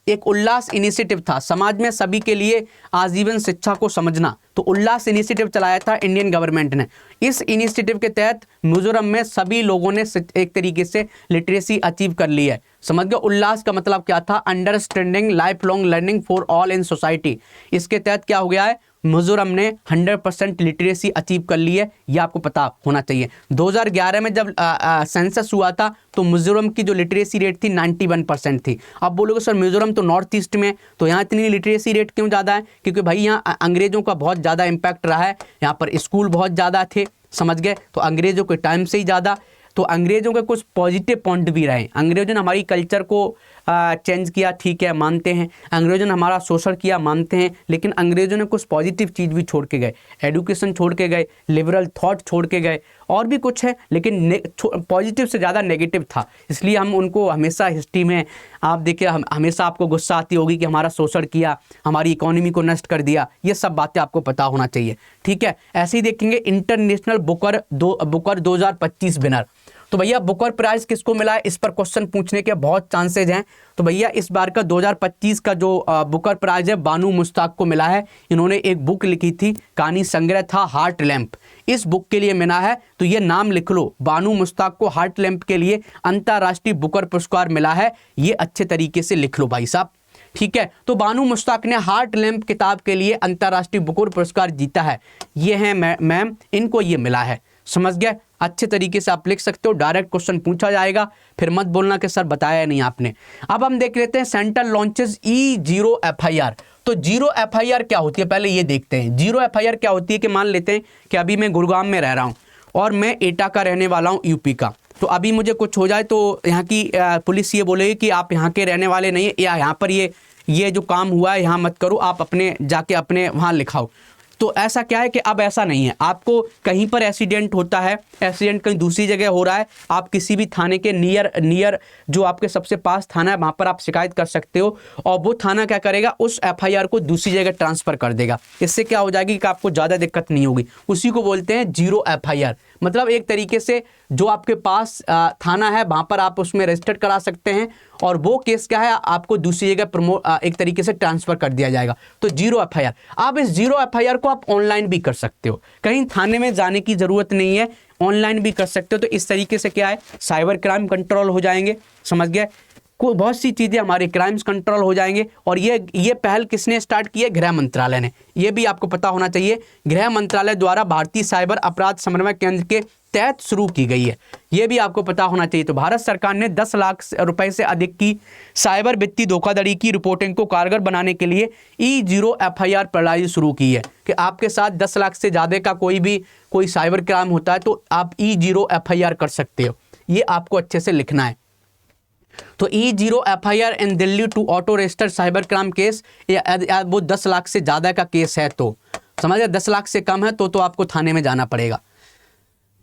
एक उल्लास इनिशिएटिव था, समाज में सभी के लिए आजीवन शिक्षा को समझना, तो उल्लास इनिशिएटिव चलाया था इंडियन गवर्नमेंट ने। इस इनिशिएटिव के तहत मिजोरम में सभी लोगों ने एक तरीके से लिटरेसी अचीव कर ली है, समझ गए। उल्लास का मतलब क्या था, understanding life long learning for all in society. इसके तहत क्या हो गया है, मिजोरम ने 100% लिटरेसी अचीव कर ली है, ये आपको पता होना चाहिए। 2011 में जब सेंसस हुआ था तो मिजोरम की जो लिटरेसी रेट थी 91% थी। अब बोलोगे सर मिजोरम तो नॉर्थ ईस्ट में, तो यहाँ इतनी लिटरेसी रेट क्यों ज़्यादा है? क्योंकि भाई यहाँ अंग्रेज़ों का बहुत ज़्यादा इम्पैक्ट रहा है, यहाँ पर स्कूल बहुत ज़्यादा थे, समझ गए, तो अंग्रेज़ों के टाइम से ही ज़्यादा। तो अंग्रेज़ों के कुछ पॉजिटिव पॉइंट भी रहे, अंग्रेज़ों ने हमारी कल्चर को चेंज किया, ठीक है, मानते हैं, अंग्रेज़ों ने हमारा शोषण किया, मानते हैं, लेकिन अंग्रेज़ों ने कुछ पॉजिटिव चीज़ भी छोड़ के गए, एजुकेशन छोड़ के गए, लिबरल थॉट छोड़ के गए, और भी कुछ है, लेकिन पॉजिटिव से ज़्यादा नेगेटिव था। इसलिए हम उनको हमेशा हिस्ट्री में आप देखिए, हमेशा आपको गुस्सा आती होगी कि हमारा शोषण किया, हमारी इकोनॉमी को नष्ट कर दिया, ये सब बातें आपको पता होना चाहिए, ठीक है। ऐसे ही देखेंगे इंटरनेशनल बुकर 2025 विनर, तो भैया बुकर प्राइज किसको मिला है, इस पर क्वेश्चन पूछने के बहुत चांसेज हैं। तो भैया इस बार का 2025 का जो बुकर प्राइज है बानू मुश्ताक को मिला है। इन्होंने एक बुक लिखी थी, कहानी संग्रह था हार्ट लैम्प, इस बुक के लिए मिला है। तो ये नाम लिख लो, बानू मुश्ताक को हार्ट लैम्प के लिए अंतर्राष्ट्रीय बुकर पुरस्कार मिला है, ये अच्छे तरीके से लिख लो भाई साहब, ठीक है। तो बानू मुश्ताक ने हार्ट लैम्प किताब के लिए अंतर्राष्ट्रीय बुकर पुरस्कार जीता है, ये है मैम, इनको ये मिला है, समझ गए। अच्छे तरीके से आप लिख सकते हो, डायरेक्ट क्वेश्चन पूछा जाएगा, फिर मत बोलना कि सर बताया नहीं आपने। अब हम देख लेते हैं सेंट्रल लॉन्चेस E0 FIR। तो 0 FIR क्या होती है, पहले ये देखते हैं। 0 FIR क्या होती है कि मान लेते हैं कि अभी मैं गुड़गांव में रह रहा हूँ और मैं एटा का रहने वाला हूँ, यूपी का, तो अभी मुझे कुछ हो जाए तो यहाँ की पुलिस ये बोलेगी कि आप यहाँ के रहने वाले नहीं है, या यहाँ पर ये जो काम हुआ है यहाँ मत करो, आप अपने जाके अपने वहाँ लिखाओ। तो ऐसा क्या है कि अब ऐसा नहीं है, आपको कहीं पर एक्सीडेंट होता है, एक्सीडेंट कहीं दूसरी जगह हो रहा है, आप किसी भी थाने के नियर जो आपके सबसे पास थाना है वहाँ पर आप शिकायत कर सकते हो, और वो थाना क्या करेगा, उस FIR को दूसरी जगह ट्रांसफ़र कर देगा। इससे क्या हो जाएगी कि आपको ज़्यादा दिक्कत नहीं होगी, उसी को बोलते हैं 0 FIR। मतलब एक तरीके से जो आपके पास थाना है वहाँ पर आप उसमें रजिस्टर करा सकते हैं, और वो केस क्या है आपको दूसरी जगह एक तरीके से ट्रांसफ़र कर दिया जाएगा, तो 0 FIR। आप इस 0 FIR को आप ऑनलाइन भी कर सकते हो, कहीं थाने में जाने की ज़रूरत नहीं है, ऑनलाइन भी कर सकते हो। तो इस तरीके से क्या है, साइबर क्राइम कंट्रोल हो जाएंगे, समझ गए, बहुत सी चीज़ें हमारे क्राइम्स कंट्रोल हो जाएंगे। और ये पहल किसने स्टार्ट की है, गृह मंत्रालय ने, ये भी आपको पता होना चाहिए। गृह मंत्रालय द्वारा भारतीय साइबर अपराध समन्वय केंद्र के तहत शुरू की गई है, ये भी आपको पता होना चाहिए। तो भारत सरकार ने 10 लाख रुपए से अधिक की साइबर वित्तीय धोखाधड़ी की रिपोर्टिंग को कारगर बनाने के लिए E0 FIR प्रणाली शुरू की है, कि आपके साथ 10 लाख से ज़्यादा का कोई साइबर क्राइम होता है तो आप E0 FIR कर सकते हो, ये आपको अच्छे से लिखना है। तो E0 FIR in Delhi to auto register cyber crime case, या वो 10 लाख से ज़्यादा का केस है तो समझिए, 10 लाख से कम है तो आपको थाने में जाना पड़ेगा।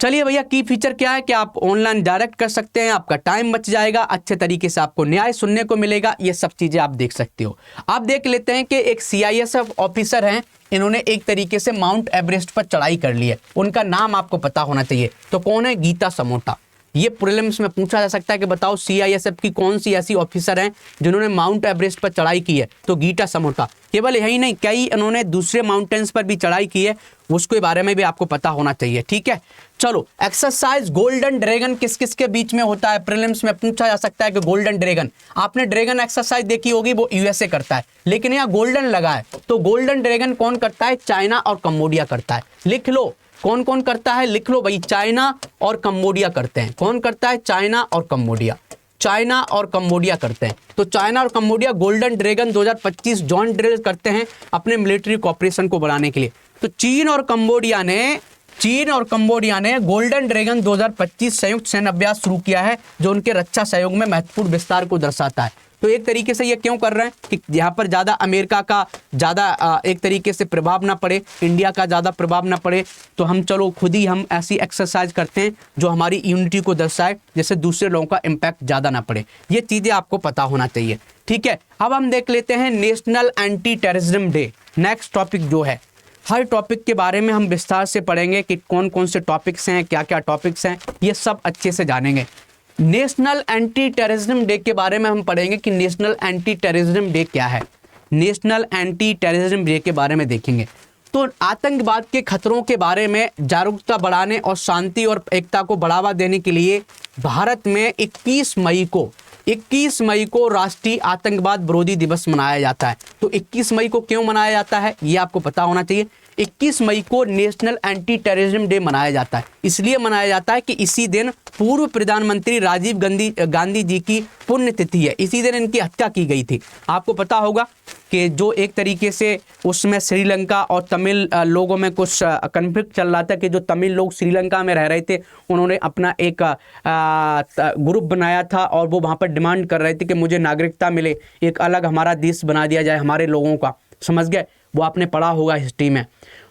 चलिए भैया, की फीचर क्या है कि आप ऑनलाइन डायरेक्ट कर सकते हैं, आपका टाइम बच जाएगा, अच्छे तरीके से आपको न्याय सुनने को मिलेगा, ये सब चीज़ें आप देख सकते हो। आप देख लेते हैं कि एक CISF ऑफिसर हैं, इन्होंने एक तरीके से माउंट एवरेस्ट पर चढ़ाई कर ली है, उनका नाम आपको पता होना चाहिए। तो कौन है, गीता समोटा। ये प्रीलिम्स में पूछा जा सकता है कि बताओ CISF की कौन सी ऐसी ऑफिसर हैं जिन्होंने माउंट एवरेस्ट पर चढ़ाई की है, तो गीता समोटा। केवल यही नहीं, कई इन्होंने दूसरे माउंटेन्स पर भी चढ़ाई की है, उसके बारे में भी आपको पता होना चाहिए, ठीक है। चलो, एक्सरसाइज गोल्डन ड्रैगन किस किस के बीच में होता है, प्रीलिम्स में पूछा जा सकता है कि गोल्डन ड्रैगन, आपने ड्रैगन एक्सरसाइज देखी होगी, वो USA करता है, लेकिन यहाँ गोल्डन लगा है, तो गोल्डन ड्रैगन कौन करता है, चाइना और कंबोडिया करता है। लिख लो कौन कौन करता है, लिख लो भाई, चाइना और कंबोडिया करते हैं। कौन करता है, चाइना और कंबोडिया, चाइना और कंबोडिया करते हैं। तो चाइना और Cambodia golden dragon 2025 joint drill करते हैं अपने मिलिट्री कॉपरेशन को बढ़ाने के लिए। तो चीन और कंबोडिया ने गोल्डन ड्रैगन 2025 संयुक्त सैन्य अभ्यास शुरू किया है, जो उनके रक्षा सहयोग में महत्वपूर्ण विस्तार को दर्शाता है। तो एक तरीके से ये क्यों कर रहे हैं कि यहाँ पर ज़्यादा अमेरिका का ज़्यादा एक तरीके से प्रभाव ना पड़े, इंडिया का ज़्यादा प्रभाव ना पड़े, तो हम चलो खुद ही हम ऐसी एक्सरसाइज करते हैं जो हमारी यूनिटी को दर्शाए, जैसे दूसरे लोगों का इम्पैक्ट ज़्यादा ना पड़े। ये चीज़ें आपको पता होना चाहिए, ठीक है। अब हम देख लेते हैं national anti terrorism day, next topic जो है। हर टॉपिक के बारे में हम विस्तार से पढ़ेंगे कि कौन कौन से टॉपिक्स हैं, क्या क्या टॉपिक्स हैं, ये सब अच्छे से जानेंगे। नेशनल एंटी टेररिज्म डे के बारे में हम पढ़ेंगे कि नेशनल एंटी टेररिज्म डे क्या है। नेशनल एंटी टेररिज्म डे के बारे में देखेंगे। तो आतंकवाद के खतरों के बारे में जागरूकता बढ़ाने और शांति और एकता को बढ़ावा देने के लिए भारत में 21 मई को 21 मई को राष्ट्रीय आतंकवाद विरोधी दिवस मनाया जाता है। तो 21 मई को क्यों मनाया जाता है ये आपको पता होना चाहिए। 21 मई को नेशनल एंटी टेररिज्म डे मनाया जाता है। इसलिए मनाया जाता है कि इसी दिन पूर्व प्रधानमंत्री राजीव गांधी जी की पुण्यतिथि है। इसी दिन इनकी हत्या की गई थी। आपको पता होगा कि जो एक तरीके से उसमें श्रीलंका और तमिल लोगों में कुछ कन्फ्लिक्ट चल रहा था कि जो तमिल लोग श्रीलंका में रह रहे थे, उन्होंने अपना एक ग्रुप बनाया था और वो वहाँ पर डिमांड कर रहे थे कि मुझे नागरिकता मिले, एक अलग हमारा देश बना दिया जाए हमारे लोगों का। समझ गए? वो आपने पढ़ा होगा हिस्ट्री में।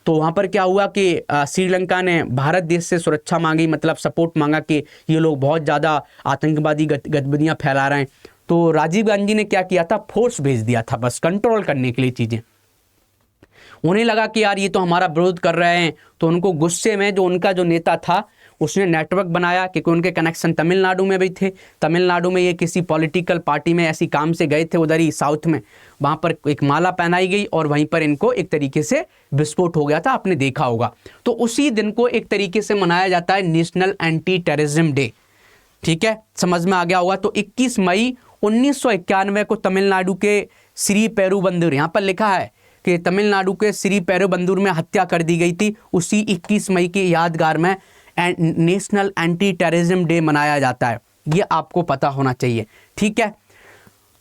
तो वहाँ पर क्या हुआ कि श्रीलंका ने भारत देश से सुरक्षा मांगी, मतलब सपोर्ट मांगा कि ये लोग बहुत ज़्यादा आतंकवादी गतिविधियाँ फैला रहे हैं। तो राजीव गांधी ने क्या किया था, फोर्स भेज दिया था बस कंट्रोल करने के लिए चीज़ें। उन्हें लगा कि यार ये तो हमारा विरोध कर रहे हैं, तो उनको गुस्से में जो उनका जो नेता था उसने नेटवर्क बनाया, क्योंकि उनके कनेक्शन तमिलनाडु में भी थे। तमिलनाडु में ये किसी पॉलिटिकल पार्टी में ऐसी काम से गए थे, उधर ही साउथ में, वहाँ पर एक माला पहनाई गई और वहीं पर इनको एक तरीके से विस्फोट हो गया था, आपने देखा होगा। तो उसी दिन को एक तरीके से मनाया जाता है नेशनल एंटी टेररिज्म डे। ठीक है, समझ में आ गया होगा। तो 21 मई 1991 को तमिलनाडु के श्री पेरुबंदूर, यहाँ पर लिखा है कि तमिलनाडु के श्री पेरुबंदूर में हत्या कर दी गई थी। उसी 21 मई की यादगार में नेशनल एंटी टेररिज्म डे मनाया जाता है। ये आपको पता होना चाहिए। ठीक है,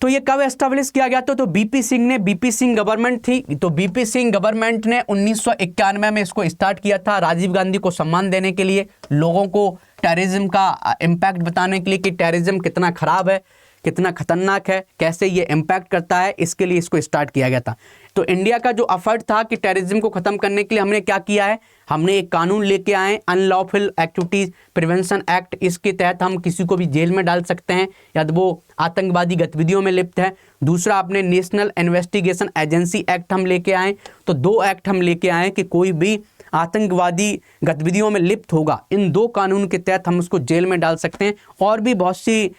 तो ये कब एस्टेब्लिश किया गया था? तो बीपी सिंह गवर्नमेंट थी, तो बीपी सिंह गवर्नमेंट ने 1991 में इसको स्टार्ट किया था, राजीव गांधी को सम्मान देने के लिए, लोगों को टेररिज्म का इम्पैक्ट बताने के लिए कि टेररिज्म कितना खराब है, कितना खतरनाक है, कैसे ये इम्पैक्ट करता है, इसके लिए इसको स्टार्ट किया गया था। तो इंडिया का जो एफर्ट था कि टेररिज्म को खत्म करने के लिए हमने क्या किया है, हमने एक कानून लेके आए, अनलॉफुल एक्टिविटीज प्रिवेंशन एक्ट। इसके तहत हम किसी को भी जेल में डाल सकते हैं यदि वो आतंकवादी गतिविधियों में लिप्त है। दूसरा, आपने नेशनल इन्वेस्टिगेशन एजेंसी एक्ट हम लेके आए। तो 2 एक्ट हम लेके आए कि कोई भी आतंकवादी गतिविधियों में लिप्त होगा, इन 2 कानून के तहत हम उसको जेल में डाल सकते हैं। और भी बहुत सी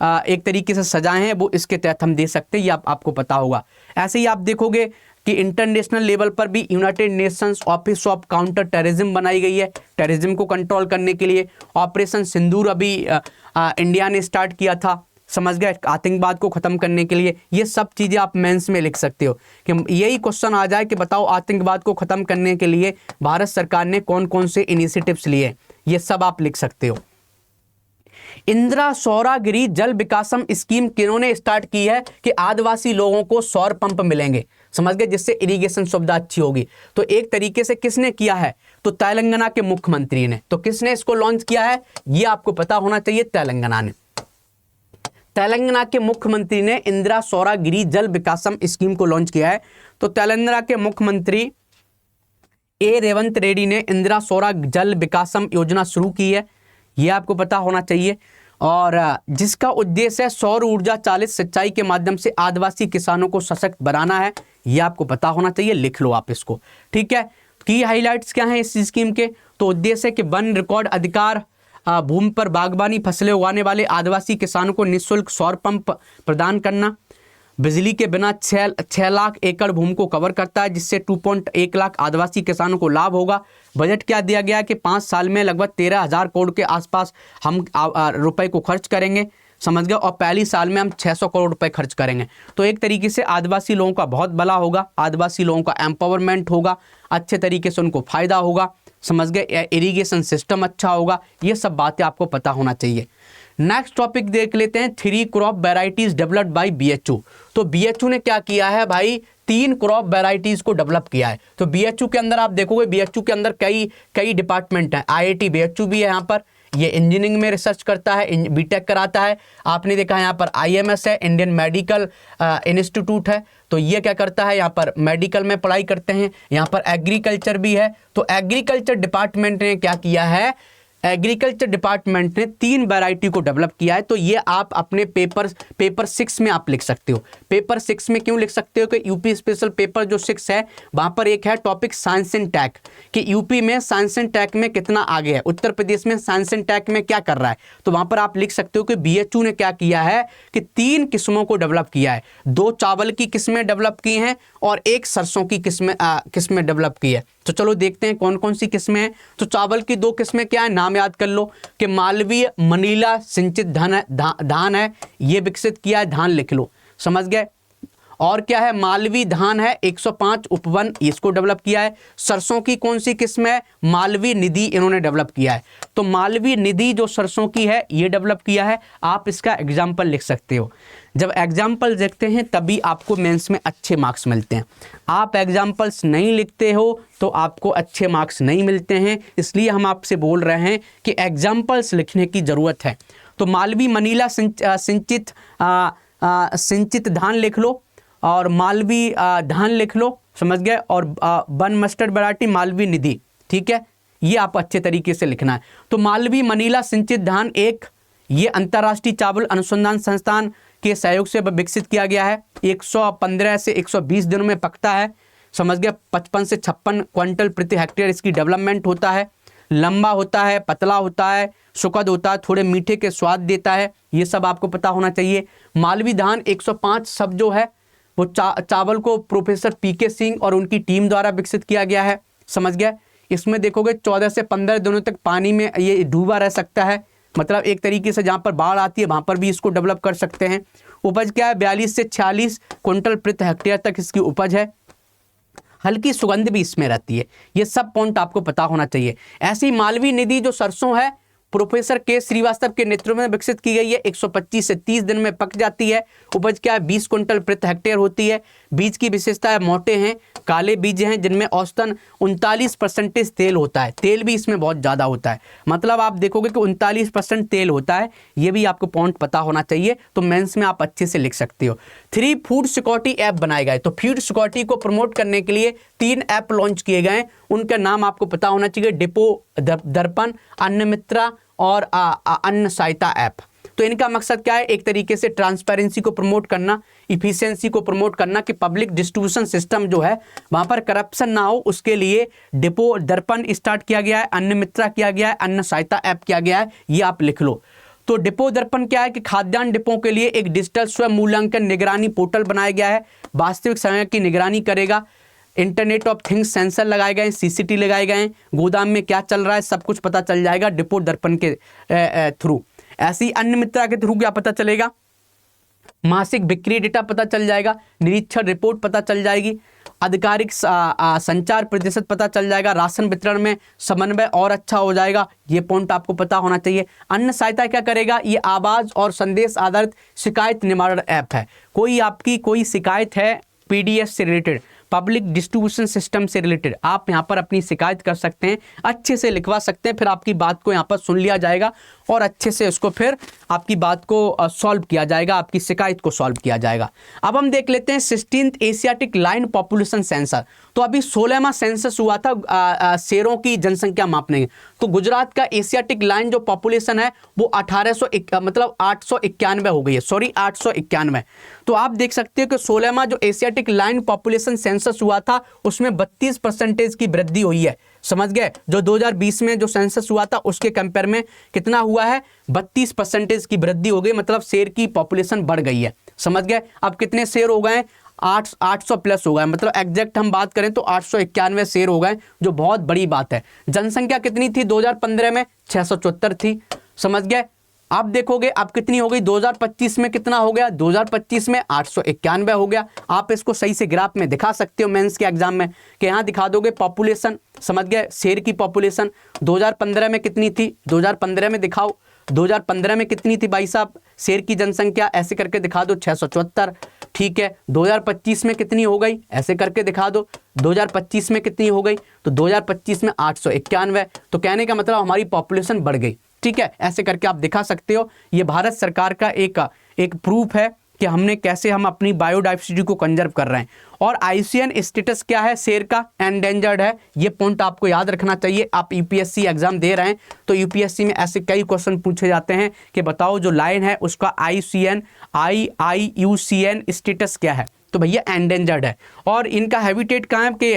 एक तरीके से सजाएं हैं वो इसके तहत हम दे सकते हैं, ये आपको पता होगा। ऐसे ही आप देखोगे कि इंटरनेशनल लेवल पर भी United Nations office of counter terrorism बनाई गई है, टेररिज्म को कंट्रोल करने के लिए। ऑपरेशन सिंदूर अभी इंडिया ने स्टार्ट किया था, समझ गए, आतंकवाद को खत्म करने के लिए। ये सब चीज़ें आप मेंस में लिख सकते हो कि यही क्वेश्चन आ जाए कि बताओ आतंकवाद को खत्म करने के लिए भारत सरकार ने कौन कौन से इनिशिएटिव्स लिए, ये सब आप लिख सकते हो। इंदिरा सौरागिरी जल विकासम स्कीम किन्होंने स्टार्ट की है कि आदिवासी लोगों को सौर पंप मिलेंगे, समझ गए, जिससे इरिगेशन सुविधा अच्छी होगी। तो एक तरीके से किसने किया है? तो तेलंगाना के मुख्यमंत्री ने। तो किसने इसको लॉन्च किया है ये आपको पता होना चाहिए, तेलंगाना ने। तेलंगाना के मुख्यमंत्री ने इंदिरा सौरागिरी जल विकासम स्कीम को लॉन्च किया है। तो तेलंगाना के मुख्यमंत्री ए रेवंत रेड्डी ने इंदिरा सौरा जल विकासम योजना शुरू की है, ये आपको पता होना चाहिए। और जिसका उद्देश्य है सौर ऊर्जा चालित सिंचाई के माध्यम से आदिवासी किसानों को सशक्त बनाना है, ये आपको पता होना चाहिए, लिख लो आप इसको। ठीक है, की हाइलाइट्स क्या हैं इस स्कीम के? तो उद्देश्य है कि वन रिकॉर्ड अधिकार भूमि पर बागवानी फसलें उगाने वाले आदिवासी किसानों को निःशुल्क सौर पंप प्रदान करना, बिजली के बिना 6 लाख एकड़ भूमि को कवर करता है, जिससे 2.1 लाख आदिवासी किसानों को लाभ होगा। बजट क्या दिया गया है कि 5 साल में लगभग 13,000 करोड़ के आसपास हम रुपए को खर्च करेंगे, समझ गए, और पहली साल में हम 600 करोड़ रुपए खर्च करेंगे। तो एक तरीके से आदिवासी लोगों का बहुत भला होगा, आदिवासी लोगों का एम्पावरमेंट होगा, अच्छे तरीके से उनको फायदा होगा, समझ गए, इरिगेशन सिस्टम अच्छा होगा। ये सब बातें आपको पता होना चाहिए। नेक्स्ट टॉपिक देख लेते हैं, 3 crop varieties developed by BHU. तो बीएचयू ने क्या किया है भाई, 3 क्रॉप वेराइटीज को डेवलप किया है। तो बीएचयू के अंदर आप देखोगे, बीएचयू के अंदर कई डिपार्टमेंट हैं। आईआईटी बीएचयू भी है यहाँ पर, ये इंजीनियरिंग में रिसर्च करता है, बीटेक कराता है। आपने देखा है यहाँ पर आईएमएस है, इंडियन मेडिकल इंस्टीट्यूट है, तो ये क्या करता है, यहाँ पर मेडिकल में पढ़ाई करते हैं। यहाँ पर एग्रीकल्चर भी है। तो एग्रीकल्चर डिपार्टमेंट ने क्या किया है, एग्रीकल्चर डिपार्टमेंट ने 3 वैरायटी को डेवलप किया है। तो ये आप अपने पेपर 6 में आप लिख सकते हो। पेपर 6 में क्यों लिख सकते हो कि यूपी स्पेशल पेपर जो 6 है वहाँ पर एक है टॉपिक साइंस एंड टेक, कि यूपी में साइंस एंड टेक में कितना आगे है, उत्तर प्रदेश में साइंस एंड टेक में क्या कर रहा है। तो वहाँ पर आप लिख सकते हो कि बीएचयू ने क्या किया है कि 3 किस्मों को डेवलप किया है। 2 चावल की किस्में डेवलप की हैं और 1 सरसों की किस्में डेवलप की है। तो चलो देखते हैं कौन कौन सी किस्में हैं। तो चावल की 2 किस्में क्या है, नाम याद कर लो कि मालवीय मनीला सिंचित धान है, ये विकसित किया है, धान लिख लो, समझ गए। और क्या है, मालवी धान है 105 उपवन, इसको डेवलप किया है। सरसों की कौन सी किस्म है, मालवी निधि इन्होंने डेवलप किया है। तो मालवी निधि जो सरसों की है ये डेवलप किया है। आप इसका एग्जाम्पल लिख सकते हो। जब एग्जाम्पल देखते हैं तभी आपको मेंस में अच्छे मार्क्स मिलते हैं। आप एग्जाम्पल्स नहीं लिखते हो तो आपको अच्छे मार्क्स नहीं मिलते हैं, इसलिए हम आपसे बोल रहे हैं कि एग्जाम्पल्स लिखने की ज़रूरत है। तो मालवी मनीला सिंचित धान लिख लो और मालवी धान लिख लो, समझ गए। और वन मस्टर्ड वैरायटी मालवी निधि, ठीक है, ये आप अच्छे तरीके से लिखना है। तो मालवी मनीला सिंचित धान एक, ये अंतर्राष्ट्रीय चावल अनुसंधान संस्थान के सहयोग से विकसित किया गया है। 115 से 120 दिनों में पकता है, समझ गए। 55 से 56 क्विंटल प्रति हेक्टेयर इसकी डेवलपमेंट होता है। लंबा होता है, पतला होता है, सुखद होता है, थोड़े मीठे के स्वाद देता है, ये सब आपको पता होना चाहिए। मालवी धान 105 सब जो है वो चावल को प्रोफेसर पीके सिंह और उनकी टीम द्वारा विकसित किया गया है, समझ गए। इसमें देखोगे 14 से 15 दिनों तक पानी में ये डूबा रह सकता है, मतलब एक तरीके से जहाँ पर बाढ़ आती है वहाँ पर भी इसको डेवलप कर सकते हैं। उपज क्या है, 42 से 46 क्विंटल प्रति हेक्टेयर तक इसकी उपज है। हल्की सुगंध भी इसमें रहती है। ये सब पॉइंट आपको पता होना चाहिए। ऐसी मालवी निधि जो सरसों है प्रोफेसर के श्रीवास्तव के नेतृत्व में विकसित की गई है। 125 से 30 दिन में पक जाती है। उपज क्या है, 20 क्विंटल प्रति हेक्टेयर होती है। बीज की विशेषता है मोटे हैं, काले बीज हैं जिनमें औसतन 39% तेल होता है। तेल भी इसमें बहुत ज़्यादा होता है, मतलब आप देखोगे कि 39% तेल होता है। ये भी आपको पॉइंट पता होना चाहिए, तो मेंस में आप अच्छे से लिख सकते हो। 3 फूड सिक्योरिटी ऐप बनाए गए। तो फूड सिक्योरिटी को प्रमोट करने के लिए 3 ऐप लॉन्च किए गए। उनका नाम आपको पता होना चाहिए, डिपो दर्पण, अन्न मित्रा और अन्न सहायता ऐप। तो इनका मकसद क्या है, एक तरीके से ट्रांसपेरेंसी को प्रमोट करना, इफिशिएंसी को प्रमोट करना, कि पब्लिक डिस्ट्रीब्यूशन सिस्टम जो है वहाँ पर करप्शन ना हो, उसके लिए डिपो दर्पण स्टार्ट किया गया है, अन्न मित्रा किया गया है, अन्न सहायता ऐप किया गया है, ये आप लिख लो। तो डिपो दर्पण क्या है कि खाद्यान्न डिपों के लिए एक डिजिटल स्वयं मूल्यांकन निगरानी पोर्टल बनाया गया है, वास्तविक समय की निगरानी करेगा। इंटरनेट ऑफ थिंग्स सेंसर लगाए गए, सीसीटी लगाए गए, गोदाम में क्या चल रहा है सब कुछ पता चल जाएगा डिपो दर्पण के थ्रू। ऐसी अन्न मित्रा के थ्रू क्या पता चलेगा, मासिक बिक्री डेटा पता चल जाएगा, निरीक्षण रिपोर्ट पता चल जाएगी, आधिकारिक संचार प्रतिशत पता चल जाएगा, राशन वितरण में समन्वय और अच्छा हो जाएगा। ये पॉइंट आपको पता होना चाहिए। अन्न सहायता क्या करेगा, ये आवाज और संदेश आधारित शिकायत निवारण ऐप है। कोई आपकी कोई शिकायत है पीडीएस से रिलेटेड, पब्लिक डिस्ट्रीब्यूशन सिस्टम से रिलेटेड, आप यहाँ पर अपनी शिकायत कर सकते हैं, अच्छे से लिखवा सकते हैं, फिर आपकी बात को यहाँ पर सुन लिया जाएगा और अच्छे से उसको फिर आपकी बात को सॉल्व किया जाएगा, आपकी शिकायत को सॉल्व किया जाएगा। अब हम देख लेते हैं 16th Asiatic lion population sensor. तो अभी 16वां सेंसस हुआ था शेरों की जनसंख्या मापने के। तो गुजरात का एशियाटिक लाइन जो पॉपुलेशन है वो 891 हो गई है, सॉरी 891। तो आप देख सकते हो कि 16वां जो एशियाटिक लाइन पॉपुलेशन सेंसस हुआ था उसमें 32% की वृद्धि हुई है, समझ गए। जो 2020 में जो सेंसस हुआ था उसके कंपेयर में कितना हुआ है, 32% की वृद्धि हो गई, मतलब शेर की पॉपुलेशन बढ़ गई है, समझ गए। अब कितने शेर हो गए, 800 प्लस हो गए, मतलब एग्जैक्ट हम बात करें तो 891 शेर हो गए, जो बहुत बड़ी बात है। जनसंख्या कितनी थी 2015 में, 674 थी, समझ गए। आप देखोगे अब कितनी हो गई 2025 में, कितना हो गया 2025 में 891 हो गया। आप इसको सही से ग्राफ में दिखा सकते हो मेंस के एग्जाम में, कि यहाँ दिखा दोगे पॉपुलेशन, समझ गए, शेर की पॉपुलेशन 2015 में कितनी थी, 2015 में दिखाओ 2015 में कितनी थी भाई साहब शेर की जनसंख्या, ऐसे करके दिखा दो 674, ठीक है। 2025 में कितनी हो गई, ऐसे करके दिखा दो 2025 में कितनी हो गई, तो 2025 में 891। तो कहने का मतलब हमारी पॉपुलेशन बढ़ गई, ठीक है, ऐसे करके आप दिखा सकते हो। ये भारत सरकार का एक प्रूफ है कि हमने कैसे हम अपनी बायोडाइवर्सिटी को कंजर्व कर रहे हैं। और आईसीएन स्टेटस क्या है, शेर का एंडेंजर्ड है, ये पॉइंट आपको याद रखना चाहिए। आप यूपीएससी एग्जाम दे रहे हैं तो यूपीएससी में ऐसे कई क्वेश्चन पूछे जाते हैं कि बताओ जो लाइन है उसका IUCN स्टेटस क्या है, तो भैया एंडेंजर्ड है। और इनका हैबिटेट कहाँ है कि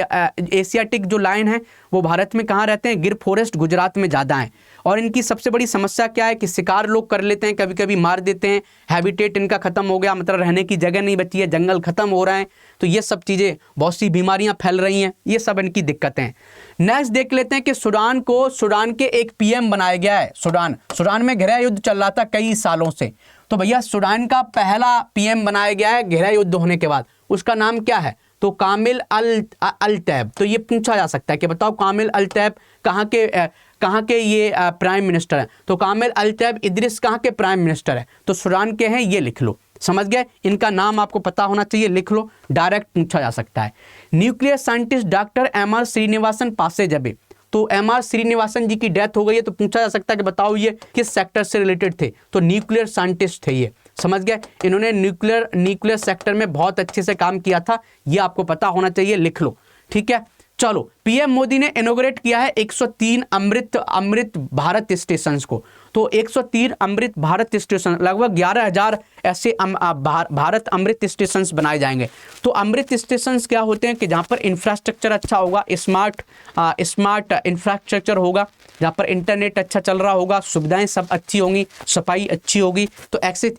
एशियाटिक जो लाइन है वो भारत में कहाँ रहते हैं, गिर फॉरेस्ट गुजरात में ज़्यादा है। और इनकी सबसे बड़ी समस्या क्या है कि शिकार लोग कर लेते हैं, कभी कभी मार देते हैं, हैबिटेट इनका खत्म हो गया, मतलब रहने की जगह नहीं बची है, जंगल खत्म हो रहे हैं, तो ये सब चीज़ें, बहुत सी बीमारियां फैल रही हैं, ये सब इनकी दिक्कतें हैं। नेक्स्ट देख लेते हैं कि सूडान के एक पीएम बनाया गया है। सूडान में गहरा युद्ध चल रहा था कई सालों से, तो भैया सूडान का पहला पीएम बनाया गया है गहरा युद्ध होने के बाद। उसका नाम क्या है? तो कामिल अल तैब। तो ये पूछा जा सकता है कि बताओ कामिल अल तैब कहाँ के ये प्राइम मिनिस्टर हैं? तो कामिल अल तैब इदरिस कहाँ के प्राइम मिनिस्टर है? तो सूडान के हैं, ये लिख लो। समझ गए? इनका नाम आपको पता होना चाहिए, लिख लो, डायरेक्ट पूछा जा सकता है। Nuclear scientist doctor MR. Srinivasan पासे जबे। तो एम.आर. श्रीनिवासन जी की डेथ हो गई है, तो पूछा जा सकता है कि बताओ ये किस सेक्टर से रिलेटेड थे? तो न्यूक्लियर साइंटिस्ट थे ये। समझ गए? इन्होंने न्यूक्लियर सेक्टर में बहुत अच्छे से काम किया था, ये आपको पता होना चाहिए, लिख लो। ठीक है, चलो। पीएम मोदी ने इनोग्रेट किया है 103 अमृत भारत स्टेशन को। तो 103 अमृत भारत स्टेशन, लगभग 11,000 ऐसे भारत अमृत स्टेशन बनाए जाएंगे। तो अमृत स्टेशन क्या होते हैं कि जहाँ पर इंफ्रास्ट्रक्चर अच्छा होगा, स्मार्ट इंफ्रास्ट्रक्चर होगा, जहाँ पर इंटरनेट अच्छा चल रहा होगा, सुविधाएं सब अच्छी होंगी, सफाई अच्छी होगी। तो ऐसे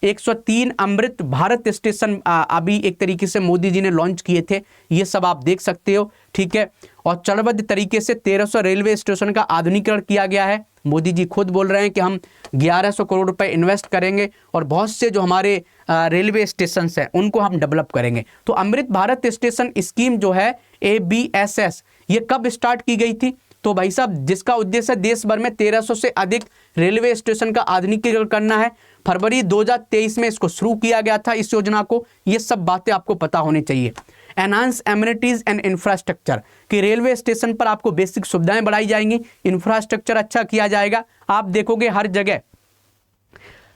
103 अमृत भारत स्टेशन अभी एक तरीके से मोदी जी ने लॉन्च किए थे, ये सब आप देख सकते हो। ठीक है, और चरणबद्ध तरीके से 1300 रेलवे स्टेशन का आधुनिकीकरण किया गया है। मोदी जी खुद बोल रहे हैं कि हम 1100 करोड़ रुपए इन्वेस्ट करेंगे और बहुत से जो हमारे रेलवे स्टेशन हैं उनको हम डेवलप करेंगे। तो अमृत भारत स्टेशन स्कीम जो है ABSS, ये कब स्टार्ट की गई थी? तो भाई साहब, जिसका उद्देश्य देश भर में 1300 से अधिक रेलवे स्टेशन का आधुनिकीकरण करना है। फरवरी 2023 में इसको शुरू किया गया था, इस योजना को। ये सब बातें आपको पता होनी चाहिए। एनहांस एमिनिटीज एंड इंफ्रास्ट्रक्चर, कि रेलवे स्टेशन पर आपको बेसिक सुविधाएं बढ़ाई जाएंगी, इंफ्रास्ट्रक्चर अच्छा किया जाएगा। आप देखोगे हर जगह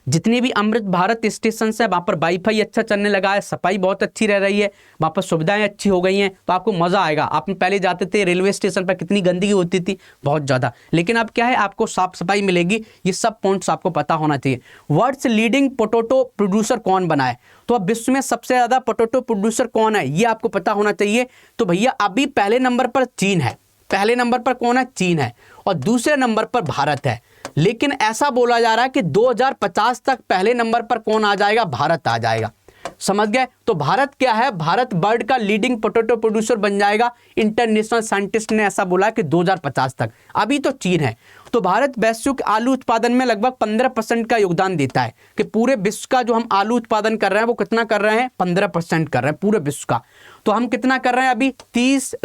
जितने भी अमृत भारत स्टेशन है वहाँ पर वाईफाई अच्छा चलने लगा है, सफाई बहुत अच्छी रह रही है, वहाँ पर सुविधाएं अच्छी हो गई हैं, तो आपको मज़ा आएगा। आप पहले जाते थे रेलवे स्टेशन पर, कितनी गंदगी होती थी, बहुत ज़्यादा, लेकिन अब क्या है, आपको साफ सफाई मिलेगी। ये सब पॉइंट्स आपको पता होना चाहिए। वर्ल्ड्स लीडिंग पोटैटो प्रोड्यूसर कौन बना है? तो अब विश्व में सबसे ज़्यादा पोटैटो प्रोड्यूसर कौन है, ये आपको पता होना चाहिए। तो भैया अभी पहले नंबर पर चीन है। पहले नंबर पर कौन है? चीन है। और दूसरे नंबर पर भारत है। लेकिन ऐसा बोला जा रहा है कि 2050 तक पहले नंबर पर कौन आ जाएगा? भारत आ जाएगा। समझ गए? तो भारत क्या है? भारत वर्ल्ड का लीडिंग पोटैटो प्रोड्यूसर बन जाएगा। इंटरनेशनल साइंटिस्ट ने ऐसा बोला कि 2050 तक। अभी तो चीन है। तो भारत वैश्विक आलू उत्पादन में लगभग 15% का योगदान देता है, कि पूरे विश्व का जो हम आलू उत्पादन कर रहे हैं वो कितना कर रहे हैं? 15% कर रहे हैं पूरे विश्व का। तो हम कितना कर रहे हैं अभी?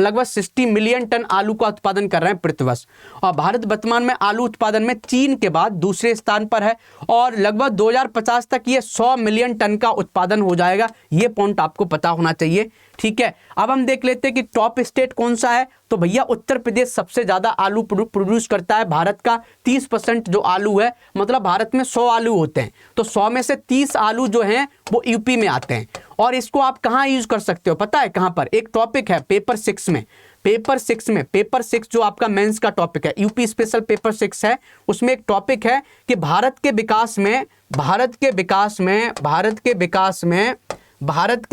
लगभग 60 मिलियन टन आलू का उत्पादन कर रहे हैं प्रतिवर्ष। और भारत वर्तमान में आलू उत्पादन में चीन के बाद दूसरे स्थान पर है, और लगभग 2050 तक ये 100 मिलियन टन का उत्पादन हो जाएगा। ये पॉइंट आपको पता होना चाहिए। ठीक है, अब हम देख लेते हैं कि टॉप स्टेट कौन सा है। तो भैया उत्तर प्रदेश सबसे ज्यादा आलू प्रोड्यूस करता है। भारत का 30% जो आलू है, मतलब भारत में 100 आलू होते हैं, तो 100 में से 30 आलू जो हैं वो यूपी में आते हैं। और इसको आप कहाँ यूज कर सकते हो पता है? कहाँ पर? एक टॉपिक है पेपर 6 में। पेपर 6 जो आपका मेंस का टॉपिक है, यूपी स्पेशल पेपर 6 है, उसमें एक टॉपिक है कि भारत के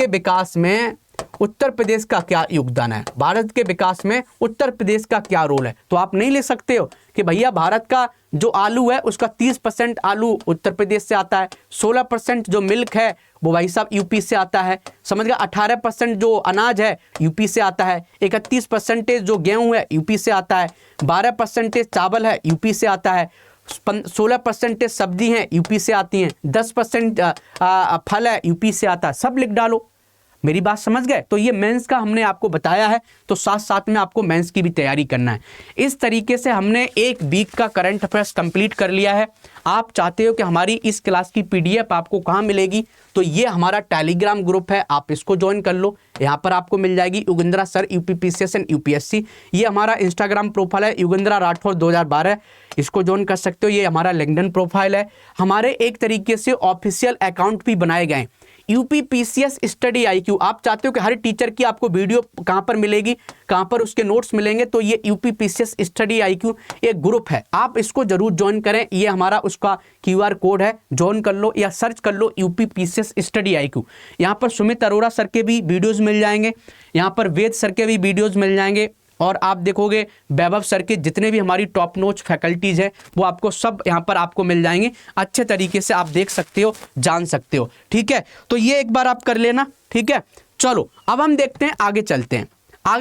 विकास में उत्तर प्रदेश का क्या योगदान है, भारत के विकास में उत्तर प्रदेश का क्या रोल है। तो आप नहीं ले सकते हो कि भैया भारत का जो आलू है उसका 30% आलू उत्तर प्रदेश से आता है, 16% जो मिल्क है वो भाई साहब यूपी से आता है, समझ गया, 18% जो अनाज है यूपी से आता है, 31% जो गेहूं है यूपी से आता है, 12% चावल है यूपी से आता है, 16% सब्जी हैं यूपी से आती हैं, 10% फल है यूपी से आता है। सब लिख डालो। मेरी बात समझ गए? तो ये मेंस का हमने आपको बताया है, तो साथ साथ में आपको मेंस की भी तैयारी करना है। इस तरीके से हमने एक वीक का करंट अफेयर्स कंप्लीट कर लिया है। आप चाहते हो कि हमारी इस क्लास की PDF आपको कहाँ मिलेगी? तो ये हमारा टेलीग्राम ग्रुप है, आप इसको ज्वाइन कर लो। यहाँ पर आपको मिल जाएगी युगेंद्रा सर UPPCS एंड UPSC। ये हमारा इंस्टाग्राम प्रोफाइल है युगेंद्रा राठौर 2012, इसको ज्वाइन कर सकते हो। ये हमारा लिंक्डइन प्रोफाइल है। हमारे एक तरीके से ऑफिशियल अकाउंट भी बनाए गए UPPCS स्टडी IQ। आप चाहते हो कि हर टीचर की आपको वीडियो कहाँ पर मिलेगी, कहाँ पर उसके नोट्स मिलेंगे, तो ये UPPCS स्टडी IQ एक ग्रुप है, आप इसको जरूर ज्वाइन करें। ये हमारा उसका QR कोड है, ज्वाइन कर लो या सर्च कर लो UPPCS स्टडी IQ। यहाँ पर सुमित अरोड़ा सर के भी वीडियोज़ मिल जाएंगे, यहाँ पर वेद सर के भी वीडियोज़ मिल जाएंगे, और आप देखोगे वैभव सर के जितने भी हमारी टॉप नॉच फैकल्टीज हैं वो आपको सब यहाँ पर आपको मिल जाएंगे, अच्छे तरीके से आप देख सकते हो, जान सकते हो। ठीक है, तो ये एक बार आप कर लेना। ठीक है, चलो अब हम देखते हैं, आगे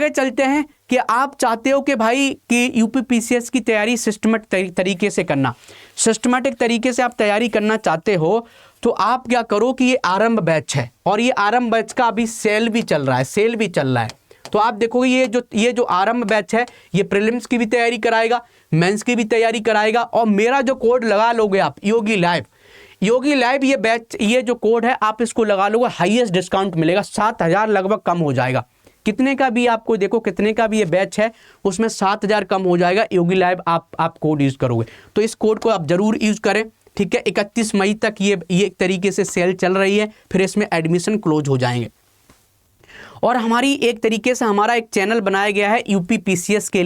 चलते हैं कि आप चाहते हो कि भाई कि यूपीपीसीएस की तैयारी सिस्टमेटिक तरीके से करना, सिस्टमेटिक तरीके से आप तैयारी करना चाहते हो तो आप क्या करो कि ये आरंभ बैच है और ये आरंभ बैच का अभी सेल भी चल रहा है, तो आप देखोगे ये जो आरंभ बैच है ये प्रीलिम्स की भी तैयारी कराएगा, मेंस की भी तैयारी कराएगा। और मेरा जो कोड लगा लोगे आप योगी लाइव ये बैच, ये जो कोड है आप इसको लगा लोगे, हाईएस्ट डिस्काउंट मिलेगा, 7,000 लगभग कम हो जाएगा। कितने का भी आपको देखो, कितने का भी ये बैच है उसमें 7,000 कम हो जाएगा योगी लाइव आप कोड यूज़ करोगे, तो इस कोड को आप ज़रूर यूज़ करें। ठीक है, 31 मई तक ये एक तरीके से सेल चल रही है, फिर इसमें एडमिशन क्लोज हो जाएंगे। और हमारी एक तरीके से हमारा एक चैनल बनाया गया है यूपीपीसीएस के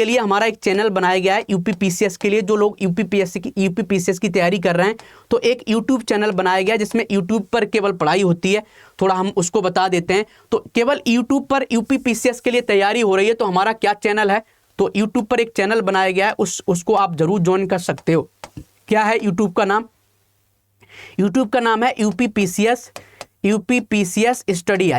लिए हमारा एक चैनल बनाया गया है यूपीपीसीएस के लिए। जो लोग यूपीपीसीएस की तैयारी कर रहे हैं तो एक यूट्यूब चैनल बनाया गया है जिसमें यूट्यूब पर केवल पढ़ाई होती है, थोड़ा हम उसको बता देते हैं। तो केवल यूट्यूब पर यूपीपीसीएस के लिए तैयारी हो रही है, तो हमारा क्या चैनल है, तो यूट्यूब पर एक चैनल बनाया गया है, उसको आप जरूर ज्वाइन कर सकते हो। क्या है यूट्यूब का नाम? यूट्यूब का नाम है यूपीपीसीएस स्टडी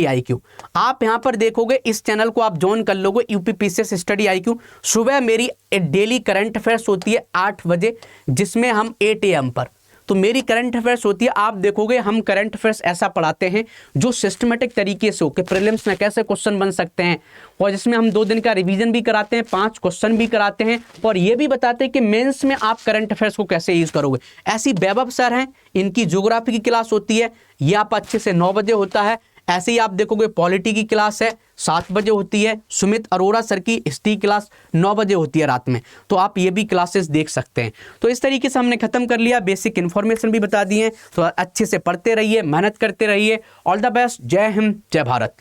IQ। आप यहां पर देखोगे, इस चैनल को आप ज्वाइन कर लोगे यूपीपीसीएस स्टडी IQ। सुबह मेरी डेली करंट अफेयर्स होती है 8 बजे, जिसमें हम 8 AM पर, तो मेरी करंट अफेयर्स होती है। आप देखोगे हम करंट अफेयर्स ऐसा पढ़ाते हैं जो सिस्टमेटिक तरीके से हो कि प्रीलिम्स में कैसे क्वेश्चन बन सकते हैं, और जिसमें हम 2 दिन का रिवीजन भी कराते हैं, 5 क्वेश्चन भी कराते हैं, और ये भी बताते हैं कि मेंस में आप करंट अफेयर्स को कैसे यूज करोगे। ऐसी वैभव सर हैं, इनकी ज्योग्राफी की क्लास होती है, ये आप अच्छे से 9 बजे होता है। ऐसे ही आप देखोगे पॉलिटी की क्लास है 7 बजे होती है, सुमित अरोड़ा सर की हिस्ट्री क्लास 9 बजे होती है रात में, तो आप ये भी क्लासेस देख सकते हैं। तो इस तरीके से हमने खत्म कर लिया, बेसिक इन्फॉर्मेशन भी बता दी है। तो अच्छे से पढ़ते रहिए, मेहनत करते रहिए। ऑल द बेस्ट, जय हिंद, जय भारत।